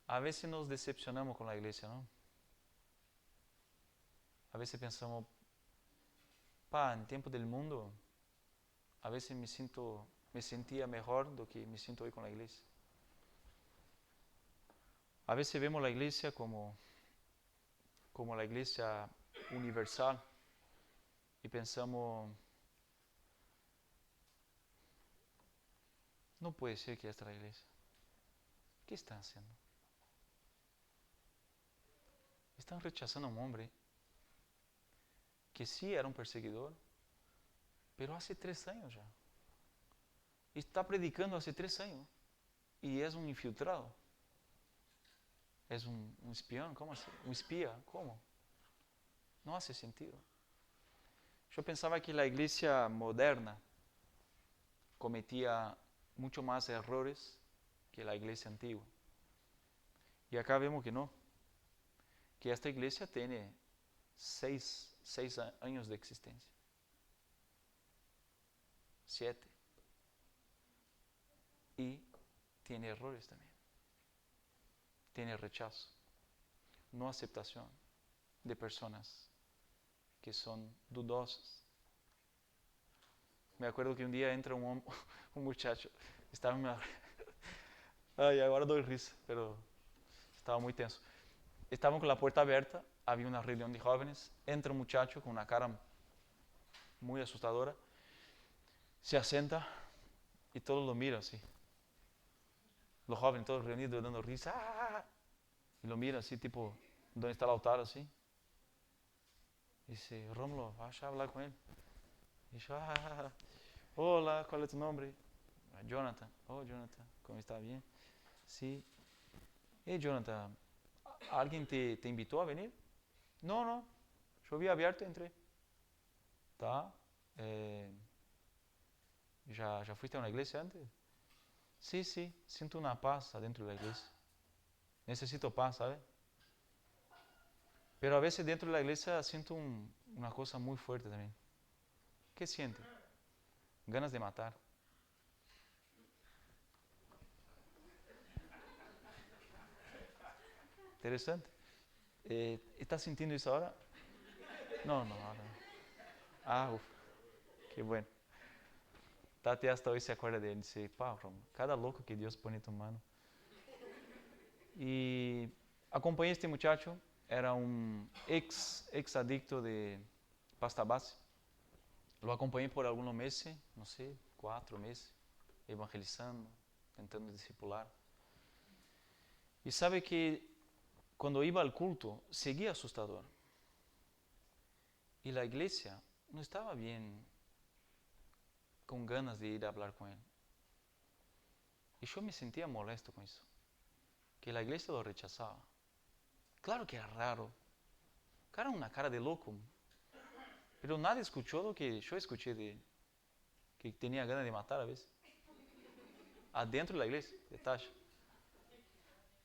A veces nos decepcionamos con la iglesia, ¿no? A veces pensamos, en tiempo del mundo, a veces me sentía mejor do que me siento hoy con la iglesia. A veces vemos la iglesia como la iglesia universal y pensamos, no puede ser que esta es la iglesia. ¿Qué están haciendo? Están rechazando a un hombre que sí era un perseguidor, pero hace 3 años ya. está predicando hace 3 años y es un infiltrado. Es un espión, ¿cómo así? Un espía, ¿cómo? No hace sentido. Yo pensaba que la iglesia moderna cometía mucho más errores que la iglesia antigua. Y acá vemos que no. Que esta iglesia tiene 6 años de existencia. 7. Y tiene errores también. Tiene rechazo, no aceptación de personas que son dudosas. Me acuerdo que un día entra un muchacho, estaba en una... Ay, ahora doy risa, pero estaba muy tenso. Estaban con la puerta abierta, había una reunión de jóvenes, entra un muchacho con una cara muy asustadora, se asienta y todos lo miran así. Los jóvenes todos reunidos dando risa, ¡ah! Y lo miran así, tipo, ¿dónde está el altar? Así. Y dice, Rómulo, vas a hablar con él. Y yo, hola, ¿cuál es tu nombre? Jonathan. Oh, Jonathan, ¿cómo está? Bien. Sí. Hey, Jonathan, ¿alguien te invitó a venir? No, yo vi abierto, entré. ¿Tá? ¿Ya fuiste a una iglesia antes? Sí, siento una paz adentro de la iglesia. Necesito paz, ¿sabes? Pero a veces dentro de la iglesia siento una cosa muy fuerte también. ¿Qué siente? Ganas de matar. Interesante. ¿Estás sintiendo eso ahora? No, ahora no. Ah, uf, qué bueno. Tati hasta hoy se acuerda de él. Dice, Pablo, cada loco que Dios pone en tu mano. Y acompañé a este muchacho. Era un ex adicto de pasta base. Lo acompañé por algunos meses, no sé, 4 meses, evangelizando, tentando discipular. Y sabe que cuando iba al culto, seguía asustador. Y la iglesia no estaba bien con ganas de ir a hablar con él. Y yo me sentía molesto con eso, que la iglesia lo rechazaba. Claro que era raro, era una cara de loco, pero nadie escuchó lo que yo escuché de él, que tenía ganas de matar a veces, adentro de la iglesia, de Tasha.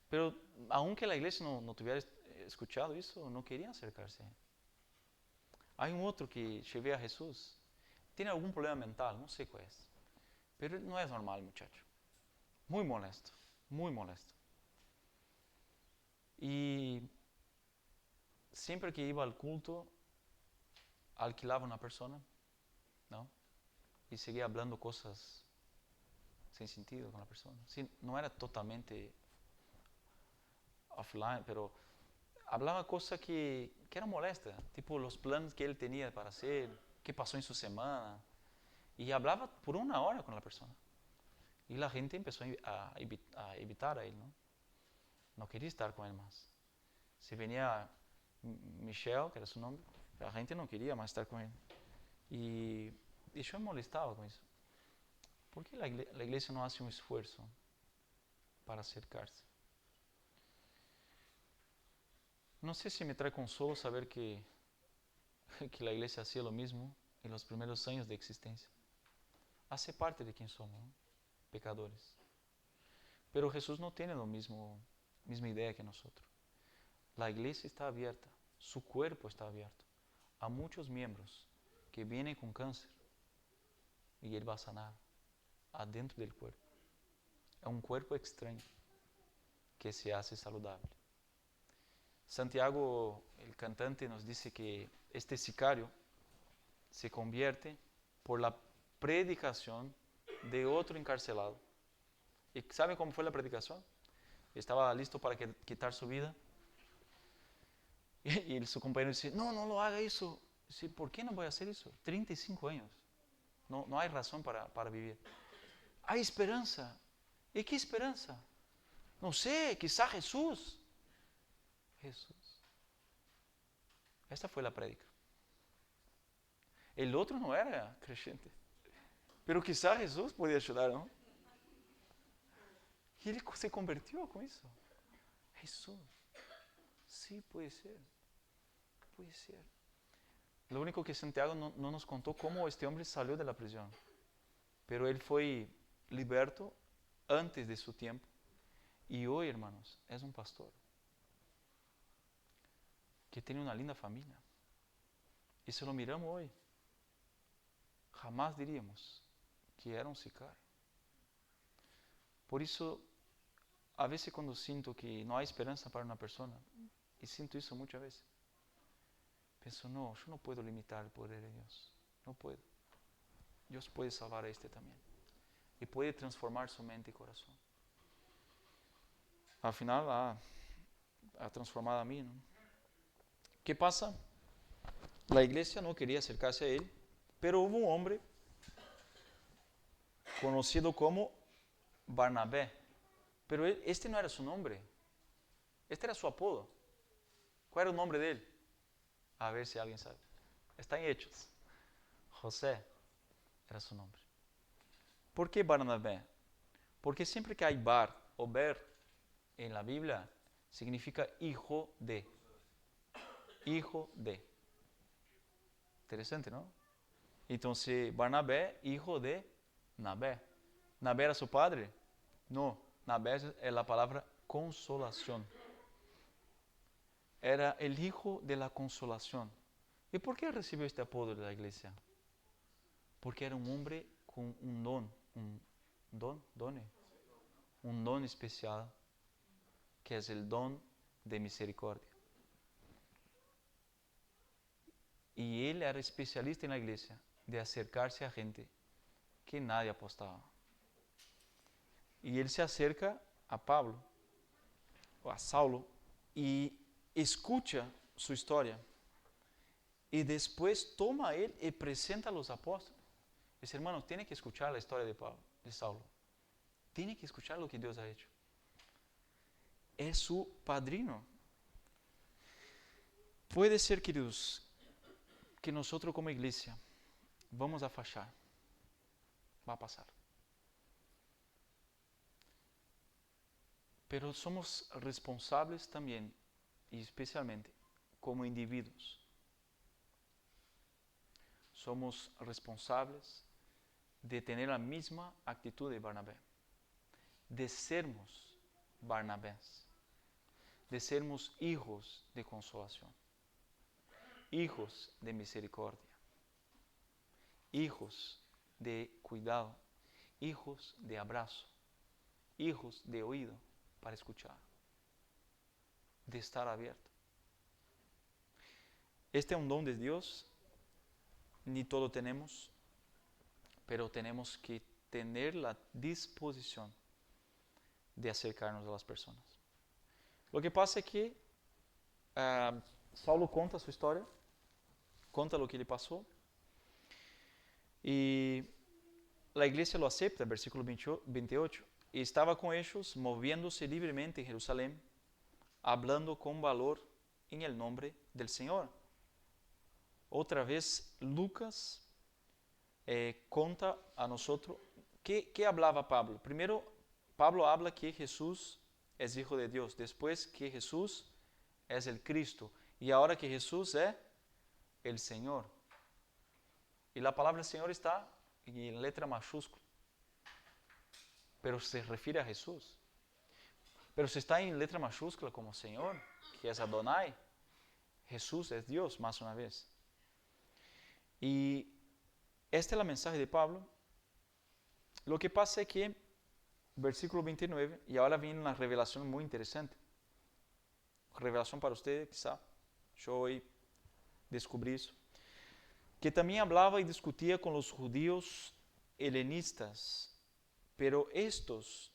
Pero aunque la iglesia no tuviera escuchado eso, no querían acercarse a él. Hay un otro que llevé a Jesús, tiene algún problema mental, no sé cuál es, pero no es normal, muchacho. Muy molesto, muy molesto. Y siempre que iba al culto, alquilaba una persona, ¿no? Y seguía hablando cosas sin sentido con la persona. Sí, no era totalmente offline, pero hablaba cosas que eran molestas, tipo los planes que él tenía para hacer, qué pasó en su semana. Y hablaba por 1 hora con la persona. Y la gente empezó a evitar a él, ¿no? No quería estar con él más. Si venía Michelle, que era su nombre, la gente no quería más estar con él. Y yo me molestaba con eso. ¿Por qué la iglesia no hace un esfuerzo para acercarse? No sé si me trae consuelo saber que la iglesia hacía lo mismo en los primeros años de existencia. Hace parte de quien somos, ¿no? Pecadores. Pero Jesús no tiene la misma idea que nosotros. La iglesia está abierta, su cuerpo está abierto a muchos miembros que vienen con cáncer y Él va a sanar adentro del cuerpo. Es un cuerpo extraño que se hace saludable. Santiago, el cantante, nos dice que este sicario se convierte por la predicación de otro encarcelado. ¿Y saben cómo fue la predicación? Estaba listo para quitar su vida. Y su compañero dice, no lo haga eso. Dice, ¿por qué no voy a hacer eso? 35 años. No hay razón para vivir. Hay esperanza. ¿Y qué esperanza? No sé, quizá Jesús. Esta fue la prédica. El otro no era creyente. Pero quizá Jesús podía ayudar, ¿no? Y él se convirtió con eso. Jesús. Sí, puede ser. Puede ser. Lo único que Santiago no nos contó cómo este hombre salió de la prisión. Pero él fue liberto antes de su tiempo. Y hoy, hermanos, es un pastor que tiene una linda familia. Y si lo miramos hoy, jamás diríamos que era un sicario. Por eso, a veces cuando siento que no hay esperanza para una persona, y siento eso muchas veces, pienso, no, yo no puedo limitar el poder de Dios. No puedo. Dios puede salvar a este también. Y puede transformar su mente y corazón. Al final ha transformado a mí, ¿no? ¿Qué pasa? La iglesia no quería acercarse a él, pero hubo un hombre conocido como Barnabé. Pero este no era su nombre. Este era su apodo. ¿Cuál era el nombre de él? A ver si alguien sabe. Está en Hechos. José era su nombre. ¿Por qué Barnabé? Porque siempre que hay bar o ber en la Biblia, significa hijo de. Hijo de. Interesante, ¿no? Entonces, Barnabé, hijo de Nabé. ¿Nabé era su padre? No, Nabé es la palabra consolación. Era el hijo de la consolación. ¿Y por qué recibió este apodo de la iglesia? Porque era un hombre con un don especial, que es el don de misericordia. Y él era especialista en la iglesia de acercarse a gente que nadie apostaba. Y él se acerca a Pablo, o a Saulo, y escucha su historia. Y después toma a él y presenta a los apóstoles. Dice, hermanos, tienen que escuchar la historia de Saulo. Tienen que escuchar lo que Dios ha hecho. Es su padrino. Puede ser, queridos, que nosotros como iglesia vamos a fallar. Va a pasar. Pero somos responsables también, y especialmente como individuos. Somos responsables de tener la misma actitud de Barnabé, de sermos Barnabés, de sermos hijos de consolación, hijos de misericordia, hijos de cuidado, hijos de abrazo, hijos de oído para escuchar, de estar abierto. Este es un don de Dios, ni todo tenemos, pero tenemos que tener la disposición de acercarnos a las personas. Lo que pasa es que Saulo conta su historia, conta lo que le pasó, y la iglesia lo acepta, versículo 28, y estaba con ellos, moviéndose libremente en Jerusalén, hablando con valor en el nombre del Señor. Otra vez Lucas conta a nosotros ¿qué hablaba Pablo? Primero, Pablo habla que Jesús es Hijo de Dios, después que Jesús es el Cristo, y ahora que Jesús es el Señor. Y la palabra Señor está en letra mayúscula, pero se refiere a Jesús. Pero si está en letra mayúscula como Señor, que es Adonai, Jesús es Dios más una vez. Y este es el mensaje de Pablo. Lo que pasa es que, versículo 29, y ahora viene una revelación muy interesante. Revelación para ustedes, quizá. Yo hoy descubrí eso. Que también hablaba y discutía con los judíos helenistas, pero estos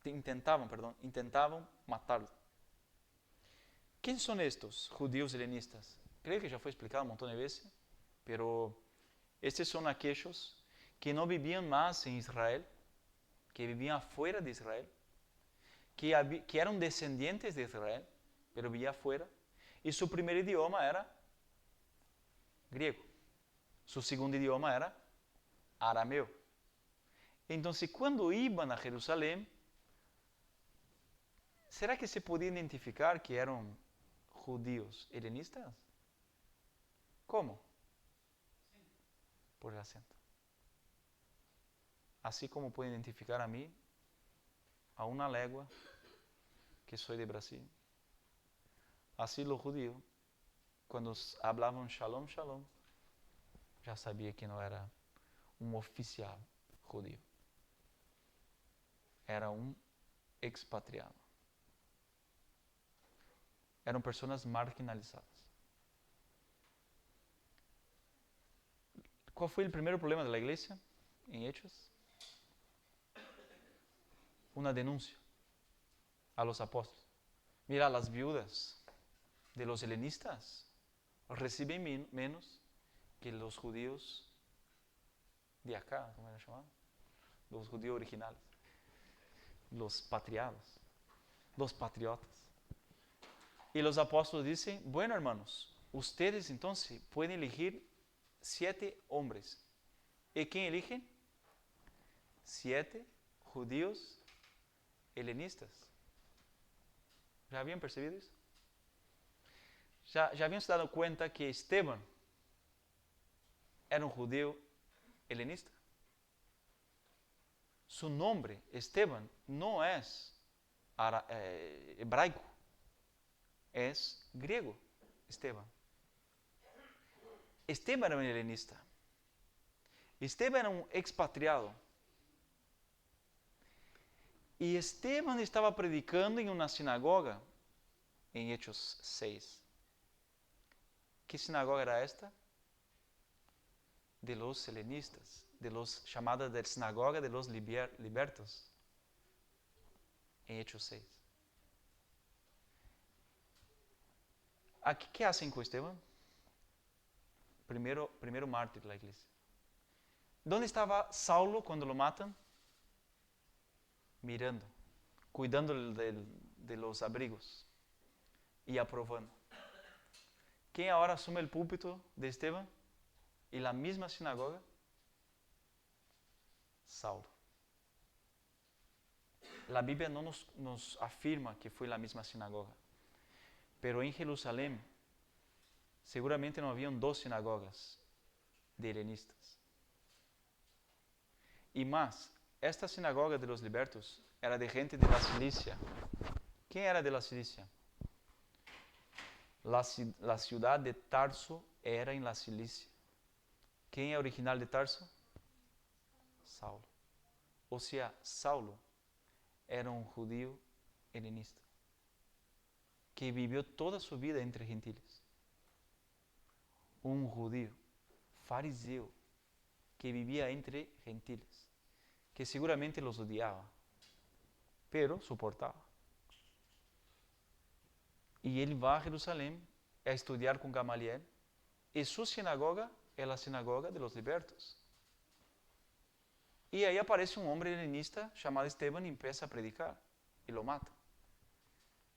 intentaban matarlo. ¿Quiénes son estos judíos helenistas? Creo que ya fue explicado un montón de veces, pero estos son aquellos que no vivían más en Israel, que vivían afuera de Israel, que eran descendientes de Israel, pero vivían afuera, y su primer idioma era griego. Su segundo idioma era arameo. Entonces, cuando iban a Jerusalén, ¿será que se podía identificar que eran judíos helenistas? ¿Cómo? Por el acento. Así como pueden identificar a mí, a una legua, que soy de Brasil. Así los judíos, cuando hablaban shalom, shalom, ya sabía que no era un oficial judío. Era un expatriado. Eram pessoas marginalizadas. Qual foi o primeiro problema da igreja em Hechos? Uma denúncia a los apóstolos. Mira, las viudas de los helenistas reciben menos que los judíos de acá, ¿cómo era llamado? Los judíos originales, los patriados, los patriotas. Y los apóstolos dicen, bueno hermanos, ustedes entonces pueden elegir 7 hombres. ¿Y quién eligen? 7 judíos helenistas. ¿Ya habían percibido eso? ¿Ya habían se dado cuenta que Esteban era un judío helenista? Su nombre, Esteban, no es hebraico, es griego, Esteban. Esteban era un helenista. Esteban era un expatriado. Y Esteban estaba predicando en una sinagoga en Hechos 6. ¿Qué sinagoga era esta? De los helenistas, de los llamados de sinagoga de los libertos, en Hechos 6. Aquí, ¿qué hacen con Esteban? Primero mártir de la iglesia. ¿Dónde estaba Saulo cuando lo matan? Mirando, cuidando de los abrigos y aprobando. ¿Quién ahora asume el púlpito de Esteban? Y la misma sinagoga, Saulo. La Biblia no nos afirma que fue la misma sinagoga, pero en Jerusalén seguramente no habían 2 sinagogas de helenistas. Y más, esta sinagoga de los libertos era de gente de la Cilicia. ¿Quién era de la Cilicia? La ciudad de Tarso era en la Cilicia. ¿Quién es original de Tarso? Saulo. O sea, Saulo era un judío helenista que vivió toda su vida entre gentiles. Un judío fariseo que vivía entre gentiles, que seguramente los odiaba, pero soportaba. Y él va a Jerusalén a estudiar con Gamaliel, y su sinagoga es la sinagoga de los libertos. Y ahí aparece un hombre helenista llamado Esteban y empieza a predicar, y lo mata.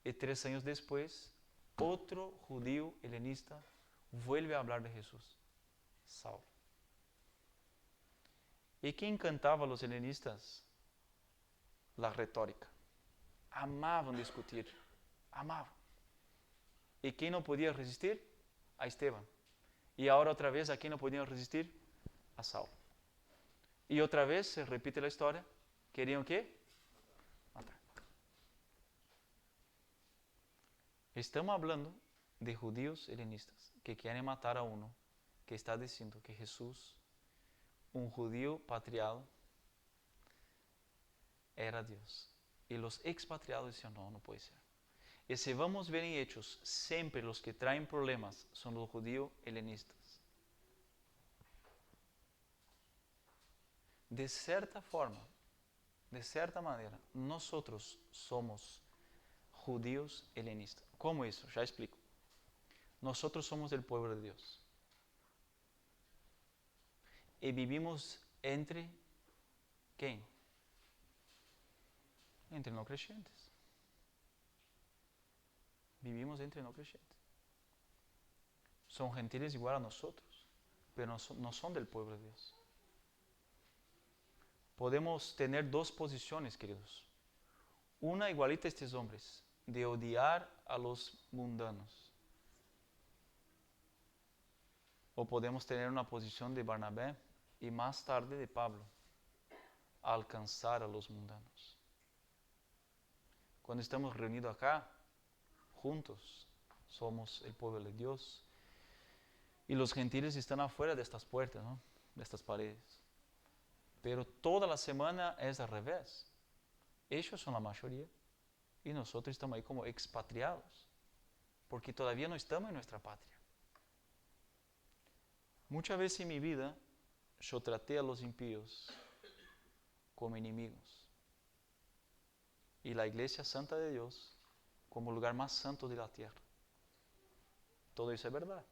Y 3 años después, otro judío helenista vuelve a hablar de Jesús, Saulo. ¿Y qué encantaba a los helenistas? La retórica. Amaban discutir, amaban. ¿Y quién no podía resistir? A Esteban. Y ahora otra vez, ¿a quién no podían resistir? A Saulo. Y otra vez se repite la historia. ¿Querían qué? Matar. Estamos hablando de judíos helenistas que quieren matar a uno que está diciendo que Jesús, un judío patriado, era Dios. Y los expatriados decían, no, no puede ser. Y si vamos a ver en Hechos, siempre los que traen problemas son los judíos helenistas. De cierta forma, de cierta manera, nosotros somos judíos helenistas. ¿Cómo eso? Ya explico. Nosotros somos el pueblo de Dios. Y vivimos entre, ¿quién? Entre no creyentes. Vivimos entre no creyentes. Son gentiles igual a nosotros. pero no son del pueblo de Dios. Podemos tener dos posiciones, queridos. Una igualita a estos hombres, de odiar a los mundanos. O podemos tener una posición de Barnabé y más tarde de Pablo, alcanzar a los mundanos. Cuando estamos reunidos acá, juntos, somos el pueblo de Dios. Y los gentiles están afuera de estas puertas, ¿no? De estas paredes. Pero toda la semana es al revés. Ellos son la mayoría y nosotros estamos ahí como expatriados, porque todavía no estamos en nuestra patria. Muchas veces en mi vida yo traté a los impíos como enemigos y la Iglesia Santa de Dios como el lugar más santo de la tierra. Todo eso es verdad.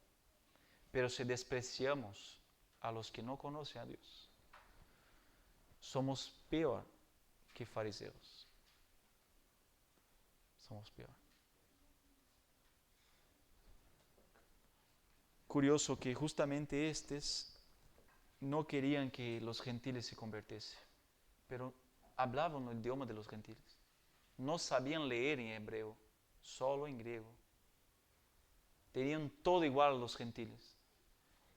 Pero si despreciamos a los que no conocen a Dios, somos peor que fariseos. Somos peor. Curioso que justamente estos no querían que los gentiles se convirtiesen, pero hablaban el idioma de los gentiles. No sabían leer en hebreo, solo en griego. Tenían todo igual a los gentiles,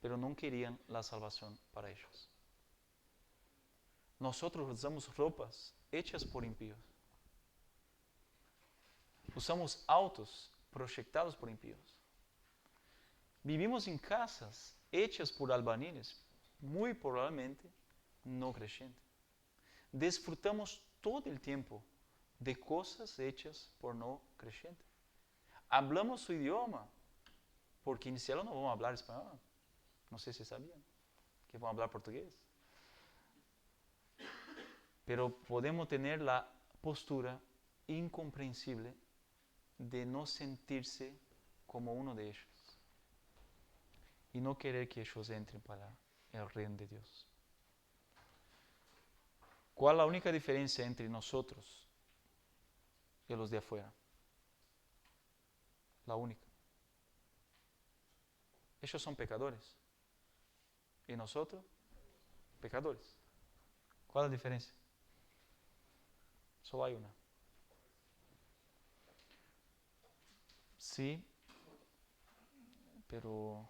pero no querían la salvación para ellos. Nosotros usamos ropas hechas por impíos. Usamos autos proyectados por impíos. Vivimos en casas hechas por albañiles, muy probablemente no creyentes. Disfrutamos todo el tiempo de cosas hechas por no creyentes. Hablamos su idioma, porque en el cielo no vamos a hablar español. No sé si sabían que vamos a hablar portugués. Pero podemos tener la postura incomprensible de no sentirse como uno de ellos y no querer que ellos entren para el reino de Dios. ¿Cuál es la única diferencia entre nosotros y los de afuera? La única. Ellos son pecadores y nosotros pecadores. ¿Cuál es la diferencia? Solo hay una. Sí, pero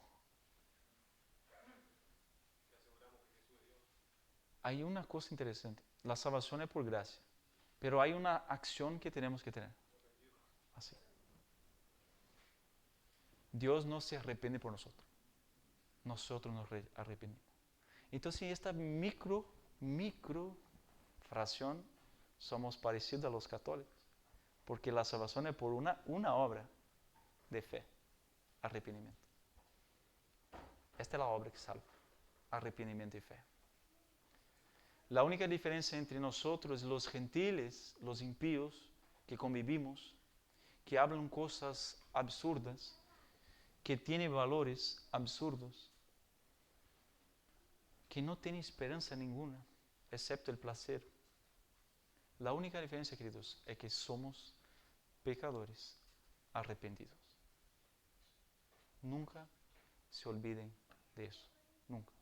hay una cosa interesante. La salvación es por gracia, pero hay una acción que tenemos que tener. Así. Dios no se arrepiente por nosotros. Nosotros nos arrepentimos. Entonces, en esta micro fracción somos parecidos a los católicos, porque la salvación es por una obra de fe, arrepentimiento. Esta es la obra que salva, arrepentimiento y fe. La única diferencia entre nosotros y los gentiles, los impíos que convivimos, que hablan cosas absurdas, que tienen valores absurdos, que no tienen esperanza ninguna, excepto el placer. La única diferencia, queridos, es que somos pecadores arrepentidos. Nunca se olviden de eso, nunca.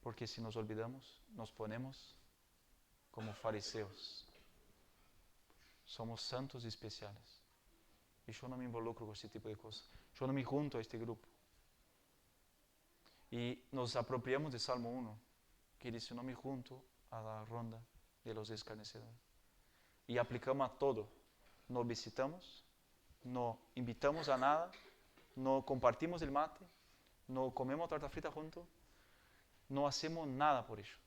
Porque si nos olvidamos, nos ponemos como fariseos. Somos santos y especiales. Y yo no me involucro con este tipo de cosas. Yo no me junto a este grupo. Y nos apropiamos de Salmo 1, que dice, no me junto a la ronda de los escarnecedores. Y aplicamos a todo. No visitamos, no invitamos a nada, no compartimos el mate, no comemos torta frita juntos, no hacemos nada por ellos,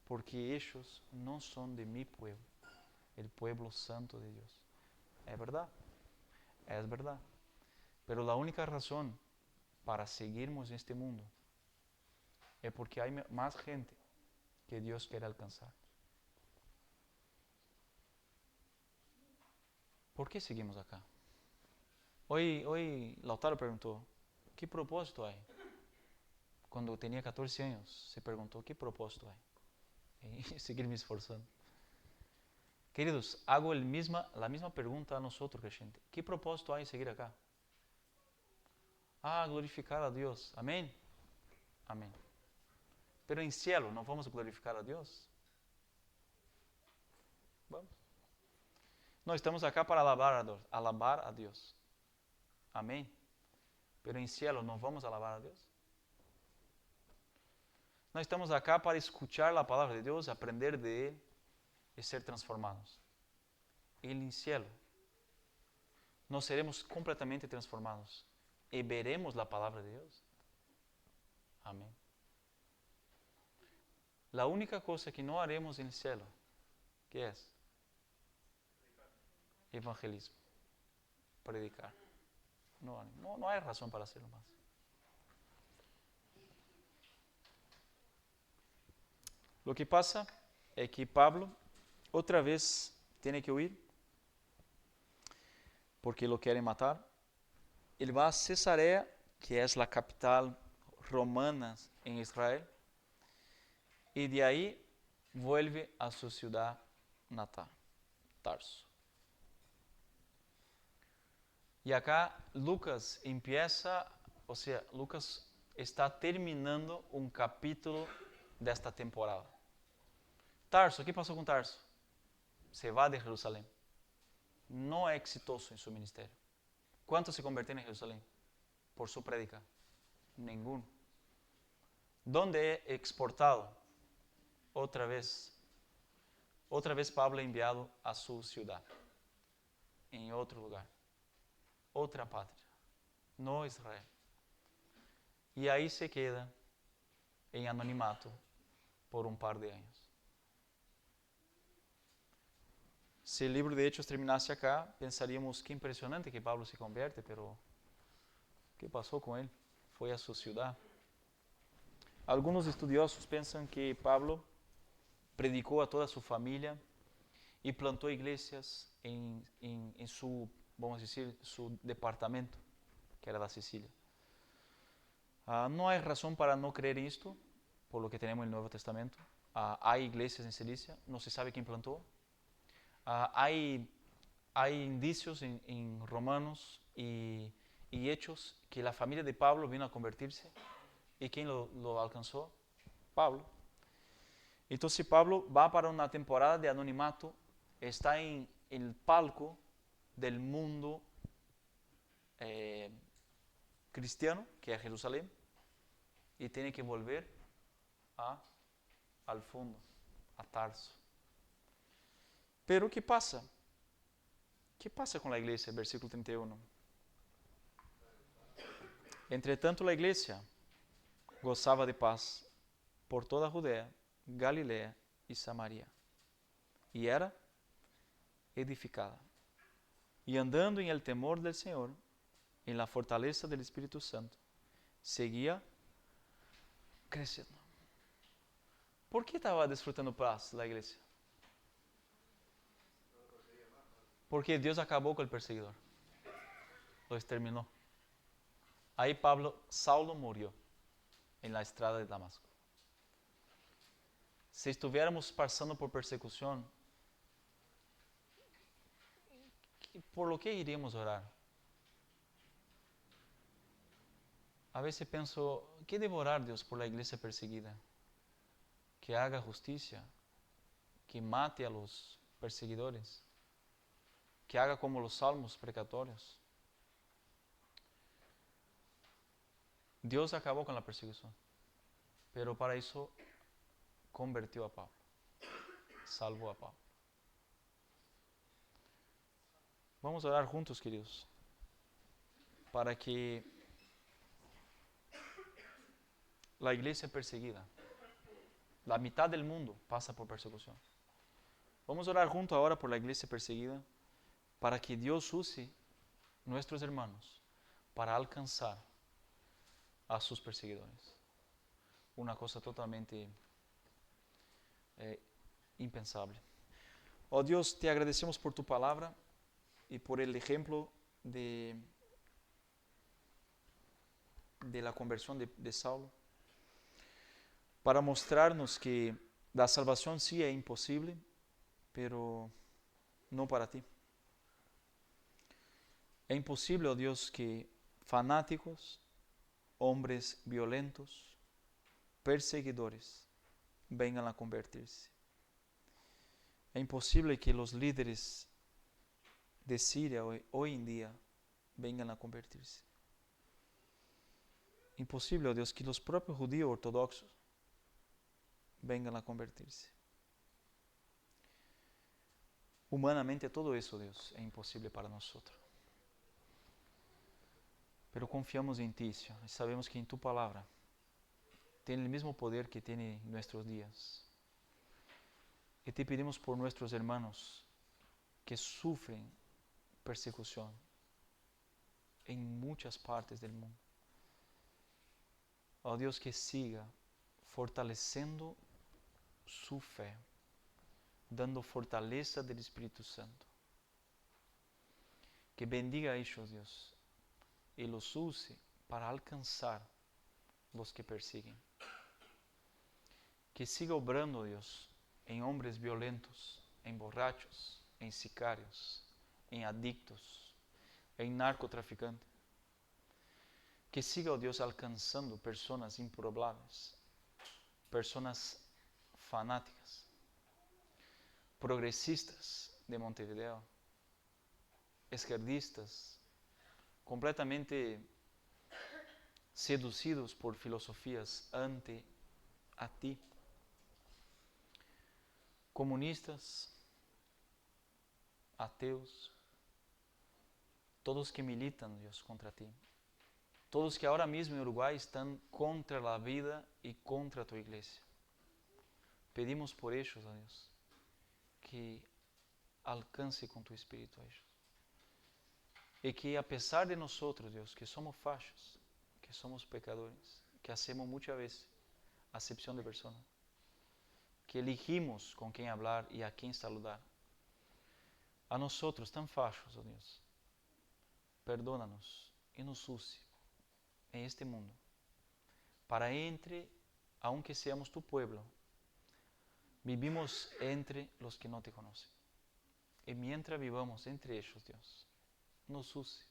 porque ellos no son de mi pueblo, el pueblo santo de Dios. ¿Es verdad? Es verdad. Pero la única razón para seguirnos en este mundo es porque hay más gente que Dios quiere alcanzar. ¿Por qué seguimos acá? Hoy Lautaro preguntó, ¿qué propósito hay? Cuando tenía 14 años, se preguntó, ¿qué propósito hay? Y seguir me esforzando. Queridos, hago la misma pregunta a nosotros, creyentes. ¿Qué propósito hay en seguir acá? Glorificar a Dios. Amén. Amén. Pero en cielo, ¿no vamos a glorificar a Dios? Vamos. No, estamos acá para alabar a Dios. Amén. Pero en cielo, ¿no vamos a alabar a Dios? No estamos acá para escuchar la palabra de Dios, aprender de Él y ser transformados. En cielo, nos seremos completamente transformados y veremos la palabra de Dios. Amén. La única cosa que no haremos en el cielo, ¿qué es? Evangelismo. Predicar. No hay razón para hacerlo más. Lo que pasa es que Pablo otra vez tiene que huir porque lo quieren matar. Él va a Cesarea, que es la capital romana en Israel, y de ahí vuelve a su ciudad natal, Tarso. Y acá Lucas Lucas está terminando un capítulo de esta temporada. Tarso, ¿qué pasó con Tarso? Se va de Jerusalén. No es exitoso en su ministerio. ¿Cuántos se convierten en Jerusalén? Por su prédica. Ninguno. ¿Dónde es exportado? Otra vez Pablo es enviado a su ciudad, en otro lugar, otra patria, no Israel. Y ahí se queda en anonimato por un par de años. Si el libro de Hechos terminase acá, pensaríamos que impresionante que Pablo se convierte, pero ¿qué pasó con él? Fue a su ciudad. Algunos estudiosos piensan que Pablo predicó a toda su familia y plantó iglesias en su, vamos a decir, su departamento, que era la Sicilia. No hay razón para no creer esto, por lo que tenemos en el Nuevo Testamento. Hay iglesias en Cilicia, no se sabe quién plantó. Hay indicios en Romanos y Hechos que la familia de Pablo vino a convertirse. ¿Y quién lo alcanzó? Pablo. Entonces Pablo va para una temporada de anonimato, está en el palco del mundo cristiano, que es Jerusalén, y tiene que volver al fondo, a Tarso. Pero ¿qué pasa? ¿Qué pasa con la iglesia? Versículo 31. Entre tanto la iglesia gozaba de paz por toda Judea, Galilea y Samaria, y era edificada. Y andando en el temor del Señor, en la fortaleza del Espíritu Santo, seguía creciendo. ¿Por qué estaba disfrutando paz la iglesia? Porque Dios acabó con el perseguidor. Lo exterminó. Ahí Saulo murió en la estrada de Damasco. Si estuviéramos pasando por persecución, ¿por lo que iríamos a orar? A veces pienso, ¿qué debo orar, Dios, por la iglesia perseguida? Que haga justicia, que mate a los perseguidores, que haga como los salmos precatorios. Dios acabó con la persecución, pero para eso convirtió a Pablo, salvó a Pablo. Vamos a orar juntos, queridos, para que la iglesia perseguida, la mitad del mundo pasa por persecución. Vamos a orar juntos ahora por la iglesia perseguida, para que Dios use nuestros hermanos para alcanzar a sus perseguidores. Una cosa totalmente impensable. Oh Dios, te agradecemos por tu palabra y por el ejemplo de la conversión de Saulo, para mostrarnos que la salvación sí es imposible, pero no para ti. Es imposible, oh Dios, que fanáticos, hombres violentos, perseguidores vengan a convertirse. Es imposible que los líderes de Siria hoy en día vengan a convertirse. Imposible, oh Dios, que los propios judíos ortodoxos vengan a convertirse. Humanamente todo eso, Dios, es imposible para nosotros. Pero confiamos en ti, Señor, y sabemos que en tu palabra tiene el mismo poder que tiene en nuestros días. Y te pedimos por nuestros hermanos que sufren persecución en muchas partes del mundo. Oh Dios, que siga fortalecendo su fe, dando fortaleza del Espíritu Santo. Que bendiga a ellos, Dios, y los use para alcanzar los que persiguen. Que siga obrando, Dios, en hombres violentos, en borrachos, en sicarios, en adictos, en narcotraficantes. Que siga, oh Dios, alcanzando personas improbables, personas fanáticas, progresistas de Montevideo, izquierdistas, completamente seducidos por filosofías ante a ti, comunistas, ateos, todos que militan, Dios, contra ti, todos que ahora mismo en Uruguay están contra la vida y contra tu iglesia. Pedimos por ellos, oh Dios, que alcance con tu Espíritu a ellos. Y que a pesar de nosotros, Dios, que somos fachos, que somos pecadores, que hacemos muchas veces acepción de personas, que elegimos con quién hablar y a quién saludar, a nosotros tan fachos, oh Dios, perdónanos y nos use en este mundo, para aunque seamos tu pueblo, vivimos entre los que no te conocen. Y mientras vivamos entre ellos, Dios, nos use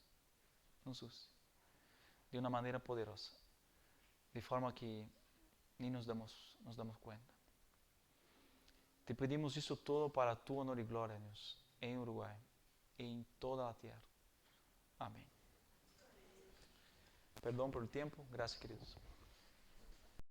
de una manera poderosa, de forma que ni nos damos cuenta. Te pedimos eso todo para tu honor y gloria, Dios, en Uruguay y en toda la tierra. Amén. Perdón por el tiempo. Gracias, queridos.